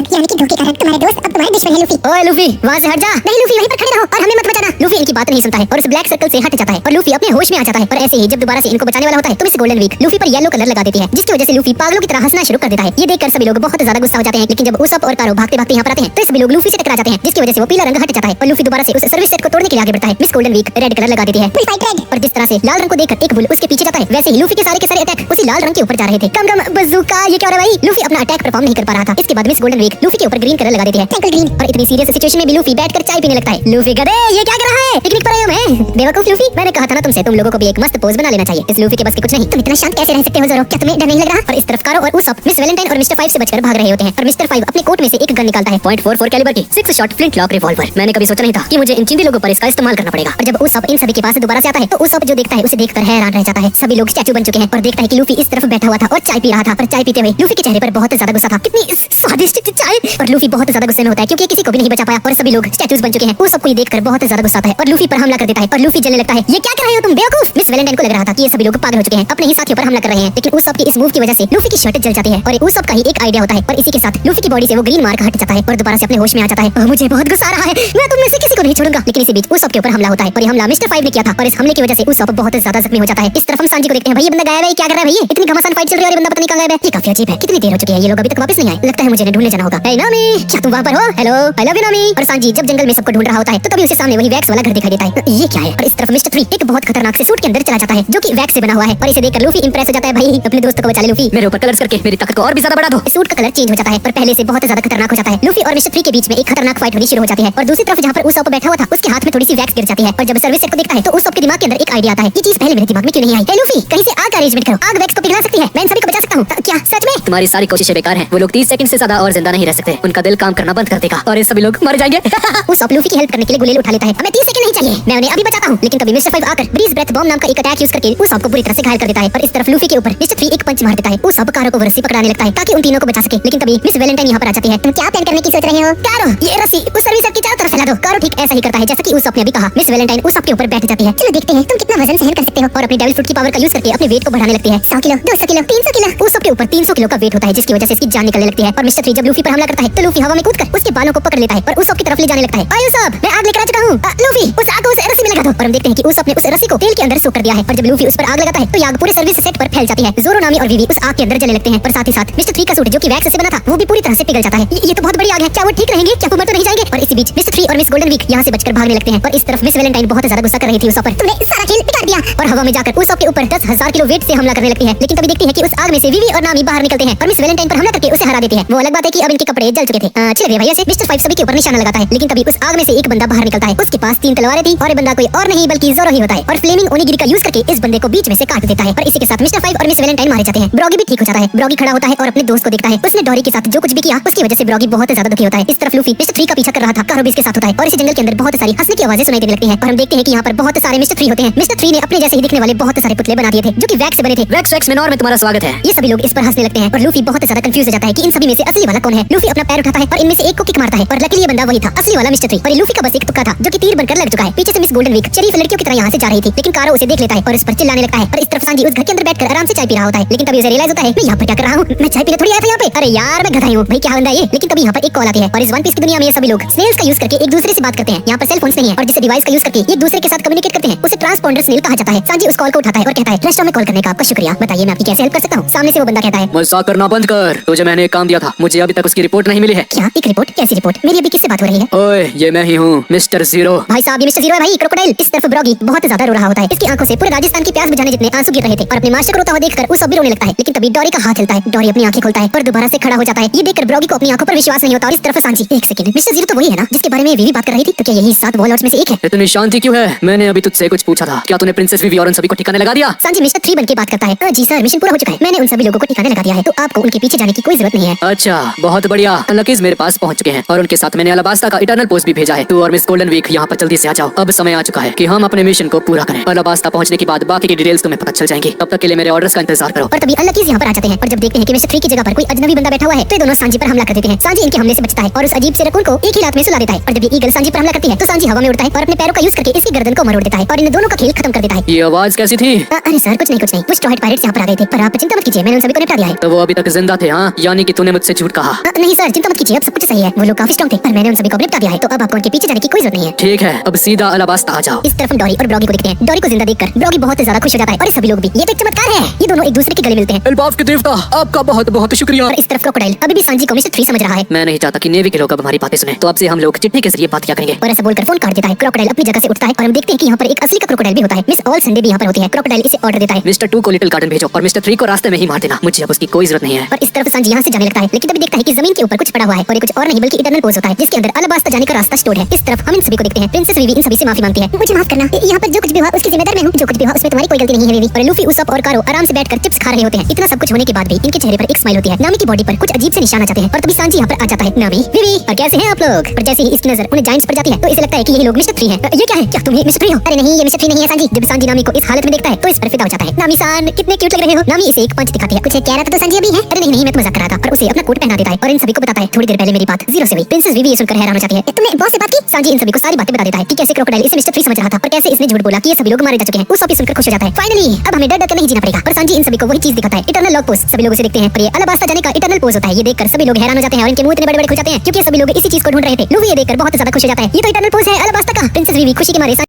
यानी कि धोखे का रंग तुम्हारे दोस्त अब तुम्हारे दुश्मन है लूफी। ओए लूफी वहाँ से हट जा। नहीं लूफी वहीं पर खड़े रहो और हमें मत बचाना। लूफी इनकी बात नहीं सुनता है और उस ब्लैक सर्कल से हट जाता है और लूफी अपने होश में आ जाता है। और ऐसे ही जब दोबारा से इनको बचाने वाला होता है तो मिस गोल्डन वीक लूफी पर येलो कलर लगा देती है, जिसकी वजह से लूफी पागलों की तरह हंसना शुरू कर देता है। ये देखकर सभी लोग बहुत ज्यादा गुस्सा हो जाते हैं, लेकिन जब उसॉप और कारो भागते भागते यहाँ पर आते हैं तो सभी लोग लूफी से टकरा जाते हैं, जिसकी वजह से वो पीला रंग हट जाता है और लूफी दोबारा से उस सर्विस सेट को तोड़ने के लिए आगे बढ़ता है। Miss golden week red colour लगा देती है और जिस तरह से लाल रंग को देखकर एक बुल उसके पीछे जाता है, वैसे ही लूफी के सारे अटैक उसी लाल रंग के ऊपर जा रहे थे। कम बज़ूका, ये क्या हो रहा है भाई? लूफी अपना अटैक परफॉर्म नहीं कर पा रहा था। इसके बाद मिस गोल्डन वीक लूफी के ऊपर ग्रीन कलर लगा देती है और इतनी सीरियस सिचुएशन में भी लूफी बैठकर चाय पीने लगता है। लूफी गधे ये क्या कर रहा है? पिकनिक पर आया हूं मैं। बेवकूफ लूफी, मैंने कहा था ना तुमसे, तुम लोगों को भी एक मस्त पोज बना लेना चाहिए। इस लूफी के बस की कुछ नहीं। तुम इतना शांत कैसे रह सकते हो ज़ोरो? क्या तुम्हें डर नहीं लग रहा? और इस तरफ कारो और उसॉप मिस वैलेंटाइन और मिस्टर 5 से बचकर भाग रहे होते हैं और मिस्टर 5 अपने कोट में से एक गन निकालता है, .44 कैलिबर की 6 शॉट फ्लिंट लॉक रिवॉल्वर। मैंने कभी सोचा नहीं था कि मुझे इन चिंदी लोगों पर इसका इस्तेमाल करना पड़ेगा। और जब उसॉप इन सभी के पास दोबारा से आता है तो उसॉप जो देखता है उसे देखकर हैरान रह जाता है। सभी लोग स्टैचू बन चुके हैं और देखता है कि लूफी इस तरफ बैठा हुआ था और चाय पी रहा था। और चाय पीते हुए लूफी के चेहरे पर बहुत ज्यादा गुस्सा था। कितनी स्वादिष्ट चाय। और लूफी बहुत ज्यादा गुस्से में होता है क्योंकि किसी को भी नहीं बचा पाया और सभी लोग स्टैचूज बन चुके हैं। उसॉप को ये देखकर बहुत ज्यादा गुस्सा आता है और लूफी पर हमला कर देता है और लूफी जलने लगता है। ये क्या कर रहे हो तुम बेवकूफ? मिस वैलेंटाइन को लग रहा था कि ये सभी लोग पागल हो चुके हैं, अपने ही साथियों पर हमला कर रहे हैं, लेकिन उसॉप की इस मूव की वजह से लूफी की शर्ट जल जाती है और उसॉप का ही एक आइडिया होता है और इसी के साथ लूफी की बॉडी से वो ग्रीन मार्क हट जाता है और दोबारा से अपने होश में आ जाता है। मुझे बहुत गुस्सा आ रहा है, मैं तुम में से किसी को नहीं छोड़ूंगा। लेकिन इसी बीच उसॉप के ऊपर हमला होता है और ये हमला मिस्टर 5 ने किया था और इस हमले की वजह से उसॉप बहुत ज्यादा जख्मी हो जाता है। इस तरफ हम सांजी को देखते हैं। भाई ये बंदा गायब है, क्या कर रहा है भाई? इतनी घमासान फाइट चल रही है और ये बंदा पता नहीं कहां गायब है। ये काफी अजीब है, कितनी देर हो चुकी है, ये लोग अभी तक वापस नहीं आए। लगता है मुझे इन्हें ढूंढने जाना होगा। हे नामी, क्या तुम वहां पर हो? हेलो, आई लव यू नामी। और सांजी जब जंगल में सबको ढूंढ रहा होता है तो तभी उसे सामने वही वैक्स वाला घर दिखाई देता है। ये क्या है? और इस तरफ मिस्टर 3 एक बहुत खतरनाक से सूट के अंदर चला जाता है जो कि वैक्स से बना हुआ है और इसे देखकर लूफी इंप्रेस हो जाता है। भाई अपने दोस्त को बचा ले लूफी,
मेरे ऊपर कलर्स करके मेरी ताकत को और भी ज्यादा बढ़ा दो।
सूट का कलर चेंज हो जाता है और पहले से बहुत ज्यादा खतरनाक हो जाता है। लूफी और मिस्टर 3 के बीच में एक खतरनाक फाइट होनी शुरू हो जाती है और दूसरी तरफ जहां पर उसॉप बैठा हुआ था उसके हाथ में थोड़ी सी वैक्स गिर जाती है और जब सर्विस सेट को देखता है तो उसॉप के दिमाग के अंदर एक आइडिया आता है। ये चीज पहले मेरे दिमाग में क्यों नहीं आई? हे लूफी, कहीं से आग का अरेंजमेंट करो, आग वैक्स को पिघला सकती है, मैं इन सभी को बचा सकता हूं। क्या सच में?
तुम्हारी सारी कोशिशें बेकार हैं। वो लोग 30 सेकंड से ज्यादा और जिंदा नहीं रह सकते, उनका दिल काम करना बंद कर देगा और ये सभी लोग मर जाएंगे।
उसॉप लूफी की हेल्प करने के लिए गुलेल उठा लेता है। हमें 30 सेकंड नहीं चाहिए, मैं उन्हें अभी बचाता हूँ। लेकिन तभी मिस्टर 5 आकर ब्रीज ब्रेथ बॉम्ब नाम का एक अटैक यूज करके उसॉप को बुरी तरह से घायल कर देता है। और इस तरफ लूफी के ऊपर मिस्टर 3 एक पंच मार देता है। उसॉप कारो को रस्सी पकड़ाने लगता है ताकि उन तीनों को बचा सके। लेकिन तभी मिस वैलेंटाइन यहाँ पर आ जाती है। तुम क्या प्लान करने की सोच रहे हो? कारो, ये रस्सी उस सर्विसर की चारों तरफ फैला दो। कारो ठीक ऐसा ही करता है जैसा कि उसॉप ने अभी कहा। मिस वैलेंटाइन उसॉप के ऊपर बैठ जाती है। चलो देखते हैं तुम कितना वजन सहन कर सकते हो। और अपनी डेविल फ्रूट की पावर का यूज करके अपने वेट को बढ़ाने लगती है। 100 किलो, 200 किलो, 300 किलो। उसॉप के ऊपर 300 किलो का वेट होता है जिसकी वजह से इसकी जान निकलने लगती है। और मिस्टर 3 जब लूफी पर हमला करता है तो लूफी हवा में कूदकर उसके बालों को पकड़ लेता है और उसॉप की तरफ ले जाने लगता है। आयो साहब, मैं आग लेकर आ चुका हूँ। लूफी, उस आग को उस रस्सी में लगा दो। और हम देखते हैं कि उसॉप ने उस रस्सी को तेल के अंदर सोख कर दिया है। और जब लूफी उस पर आग लगाता है तो आग पूरे सर्विस सेट पर फैल जाती है। जोरो, नामी और वीवी उस आग के अंदर जलने लगते हैं। और साथ ही साथ मिस्टर 3 का सूट जो कि वैक्स से बना था वो भी पूरी तरह से पिघल जाता है। ये तो बहुत बड़ी आग है, क्या वो ठीक रहेंगे? क्या वो मर तो नहीं जाएंगे? और इसी बीच मिस्टर 3 और मिस गोल्डन वीक यहाँ से बचकर भागने लगते हैं। और इस तरफ मिस वैलेंटाइन बहुत ज्यादा गुस्सा कर रही थी उसॉप पर। तुमने सारा खेल बिगाड़ दिया। और हवा में जाकर उसॉप के ऊपर 10,000 किलो वेट से हमला करने लगती है। लेकिन तभी देखती है कि उस आग में से वीवी और नामी बाहर निकलते हैं और मिस वैलेंटाइन पर हमला करके उसे हरा देती है। वो अलग बात है कि अब इनके कपड़े जल चुके थे। अच्छी लग रही है भैया से। मिस्टर 5 सभी के ऊपर निशाना लगाता है। लेकिन तभी उस आग में से एक बंदा बाहर निकलता है। उसके पास 3 तलवारें थी और ये बंदा कोई और नहीं बल्कि जोरो ही होता है। और फ्लेमिंग ओनिगिरी का यूज करके इस बंदे को बीच में से काट देता है। और इसी के साथ मिस्टर 5 और मिस वैलेंटाइन मारे जाते हैं। ब्रॉगी भी ठीक हो जाता है। ब्रॉगी खड़ा होता है और अपने दोस्त को देखता है। उसने डोरी के साथ जो कुछ भी किया उसकी वजह से ब्रॉगी बहुत ज्यादा दुखी होता है। इस तरफ लूफी मिस्टर 3 का पीछा कर रहा था। कारो भी इसके साथ होता है। और इस जंगल के अंदर बहुत सारी हंसने की आवाजें सुनाई देने लगती हैं। और हम देखते हैं कि यहाँ पर बहुत सारे मिस्टर 3 होते हैं। मिस्टर 3 ने अपने जैसे ही दिखने वाले बहुत सारे पुतले बना दिए थे जो कि वैक्स से बने थे।
वैक्स मेनोर में तुम्हारा स्वागत है।
ये सभी लोग इस पर हंसने लगते हैं और लूफी बहुत ज्यादा कंफ्यूज हो जाता है कि इन सभी में से असली वाला कौन है। लूफी अपना पैर उठाता है और इनमें से एक को किक मारता है। और लकीली ये बंदा वही था, असली वाला मिस्टर 3। और ये लूफी का बस एक तुक्का था जो कि तीर बनकर लग चुका है। पीछे से मिस गोल्डन वीक शरीफ लड़कियों की तरह यहाँ से जा रही थी। लेकिन कारो उसे देख लेता है और इस पर चिल्लाने लगता है। और इस तरफ सांजी उस घर के अंदर बैठकर आराम से चाय पी रहा होता है। लेकिन तभी उसे रियलाइज होता है मैं यहाँ पर क्या कर रहा हूँ? मैं चाय पीने थोड़ी आया था यहाँ पे। अरे यार, मैं गधा हूँ भाई, क्या बंदा ये। लेकिन तभी यहाँ पर एक कॉल आती है। और इस वन पीस की दुनिया में ये सभी लोग स्नेल्स का यूज करके एक दूसरे से बात करते हैं। यहाँ पर सेल फोन्स नहीं है और जिस डिवाइस का यूज करके एक दूसरे के साथ कम्युनिकेट करते हैं उसे ट्रांसपोंडर स्नेल कहा जाता है। सांजी उस कॉल को उठाता है और कहता है रेस्टोरेंट में कॉल करने का आपका शुक्रिया, बताइए मैं आपकी कैसे हेल्प कर सकता हूँ? सामने से वो बंदा कहता है
मजाक करना बंद कर। तुझे मैंने एक काम दिया था, मुझे अभी तक उसकी रिपोर्ट नहीं मिली है।
क्या? एक रिपोर्ट? कैसी रिपोर्ट? मेरी अभी किससे बात हो रही है?
ओए, ये मैं ही हूँ, मिस्टर 0।
भाई साहब, ये मिस्टर 0 है भाई, क्रोकोडाइल। इस तरफ ब्रॉगी बहुत ज्यादा रो रहा होता है। इसकी आंखों से पूरे राजस्थान की प्यास बुझाने जितने आंसू गिर रहे थे। और अपने मास्टर को रोता हुआ देखकर उस सब भी रोने लगता है। लेकिन तभी डोरी का हाथ हिलता है। डोरी अपनी आंखें खोलता है और दोबारा से खड़ा हो जाता है। ये देखकर ब्रॉगी को अपनी आंखों पर विश्वास नहीं होता। और इस तरफ सांजी, एक सेकंड, मिस्टर 0 तो वही है ना जिसके बारे में वीवी बात कर रही थी? तो क्या यही 7 वॉलॉर्ड्स में से एक है?
इतनी शांति क्यों है? मैंने अभी तुझसे कुछ पूछा था, क्या तूने प्रिंसेस वीवी और उन सभी को ठिकाने लगा दिया?
सांजी मिस्टर 3 बनके बात करता है। जी सर, मिशन पूरा हो चुका है। मैंने उन सभी लोगों को ठिकाने लगा दिया है, तो आपको उनके पीछे जाने की कोई जरूरत नहीं है।
अच्छा, बहुत बढ़िया। लकीज मेरे पास पहुंच चुके हैं और उनके साथ मैंने अलाबास्ता का इटर्नल पोस्ट भी भेजा है। तू और मिस गोल्डन वीक यहाँ पर जल्दी से आ जाओ। अब समय आ चुका है कि हम अपने मिशन को पूरा करें। अलाबास्ता पहुंचने के बाद बाकी की डिटेल्स तुम्हें पता चल जाएंगी। तब तक के लिए मेरे ऑर्डर्स का इंतजार करो।
और तभी अनलकीज यहाँ पर आ जाते हैं। और जब देखते हैं कि मिस्टर 3 की जगह पर कोई अजनबी बंदा बैठा हुआ है तो ये दोनों सांजी पर हमला कर देते हैं। सांजी इनके हमले से बचता है और उस अजीब से रकून को एक ही रात में सुला देता है। और जब ये ईगल सांजी पर हमला करती है तो सांजी हवा में उड़ता है और अपने पैरों का यूज करके इसकी गर्दन को मरोड़ देता है और इन दोनों का खेल खत्म कर देता है।
ये आवाज कैसी थी?
अरे सर, कुछ नहीं। वो स्ट्रॉ हेड पायरेट्स यहाँ पर आ गए थे, पर आप चिंता मत कीजिए, मैंने उन सभी को निपटा दिया है।
तो वो अभी तक जिंदा थे? हाँ, यानी कि तूने मुझसे झूठ कहा।
नहीं सर, चिंता मत कीजिए, अब सब कुछ सही है। वो लोग काफी स्ट्रॉन्ग थे पर मैंने उन सभी को निपटा दिया है, तो अब आपको उनके पीछे जाने की कोई जरूरत नहीं है।
ठीक है, अब सीधा अलाबास्ता आ जाओ।
इस तरफ डोरी और ब्रॉगी को देखते हैं। डोरी को जिंदा देखकर ब्रॉगी बहुत ज्यादा खुश हो जाता है और ये सभी लोग भी। ये तो एक चमत्कार है, ये दोनों एक दूसरे के गले मिलते हैं।
एल्बाफ के देवता, आपका बहुत बहुत शुक्रिया।
और इस तरफ क्रोकोडाइल अभी भी सांजी को मिस्टर 3 समझ रहा है।
मैं नहीं चाहता कि नेवी के लोग अब हमारी बातें सुने, तो अब से हम लोग चिट्ठी के जरिए बात किया करेंगे।
और ऐसा बोलकर फोन काट देता है। क्रोकोडाइल अपनी जगह से उठता है और हम देखते हैं कि यहाँ पर एक असली का क्रोकोडाइल भी होता है। मिस ऑल संडे भी यहाँ पर होती है। क्रोकोडाइल इसे ऑर्डर देता है,
मिस्टर 2 को लिटिल गार्डन भेजो और मिस्टर 3 को रास्ते में ही मार देना। मुझे अब उसकी कोई जरूरत नहीं है।
और इस तरफ सांजी यहाँ से जाने लगता है। लेकिन तभी देखता है कि जमीन के ऊपर कुछ पड़ा हुआ है और ये कुछ और नहीं बल्कि इटर्नल पोज होता है जिसके अंदर अलाबास्ता जाने का रास्ता स्टोर है। इस तरफ हम इन सभी को देखते हैं। प्रिंसेस वीवी इन सभी से माफी मांगती है। मुझे माफ करना, यहाँ पर जो कुछ भी हुआ उसकी जिम्मेदार मैं हूँ। जो कुछ भी हुआ उसमें तुम्हारी कोई गलती नहीं है वीवी। और लूफी, उसप और कारो आराम से बैठकर चिप्स खा रहे होते हैं। इतना सब कुछ होने के बाद भी इनके चेहरे पर एक स्माइल होती है। नामी की बॉडी पर कुछ अजीब से निशान आ जाते हैं और तभी सांजी यहाँ पर आ जाता है। नामी, वीवी, और कैसे हैं आप लोग? और जैसे ही इसकी नजर उन्हें जायंट्स पर जाती है तो इसे लगता है कि ये लोग मिस्टर 3 हैं। ये क्या है? क्या तुम ये मिस्टर 3 हो? अरे नहीं, ये मिस्टर 3 नहीं है सांजी। जब सांजी नामी को इस हालत में देखता है तो इस पर फिदा हो जाता है। नामी सान, कितने क्यूट लग रहे हो। नामी इसे एक पंच दिखाती है। कुछ कह रहा था तो सांजी अभी है? अरे नहीं, मैं तो मजाक कर रहा था। और उसे अपना कोट पहना देता है और इन सभी को बताता है थोड़ी देर पहले मेरी बात 0 से हुई। प्रिंसेस वीवी ये सुनकर हैरान हो जाती है। तुमने बॉस से बात की? सांजी इन सभी को सारी बातें बता देता है कि कैसे क्रोकोडाइल इसे मिस्टर 3 समझ रहा था और कैसे इसने झूठ बोला कि ये सभी लोग मारे जा चुके हैं। उस सब सुनकर खुश हो जाता है। फाइनली अब हमें डर नहीं जीना पड़ेगा। और सांजी इन सभी को वही चीज दिखाता है, इटर्नल लॉग पोज। सभी लोग इसे देखते हैं और ये अलाबास्ता जाने का इटर्नल पोज होता है। ये देखकर सभी लोग हैरान हो जाते हैं और इनके मुंह इतने बड़े-बड़े खुल जाते हैं क्योंकि सभी लोग इसी चीज को ढूंढ रहे थे। लूफी ये देखकर बहुत ज्यादा खुश हो जाता है। ये तो इटर्नल पोज है अलाबास्ता का। प्रिंसेस वीवी खुशी के मारे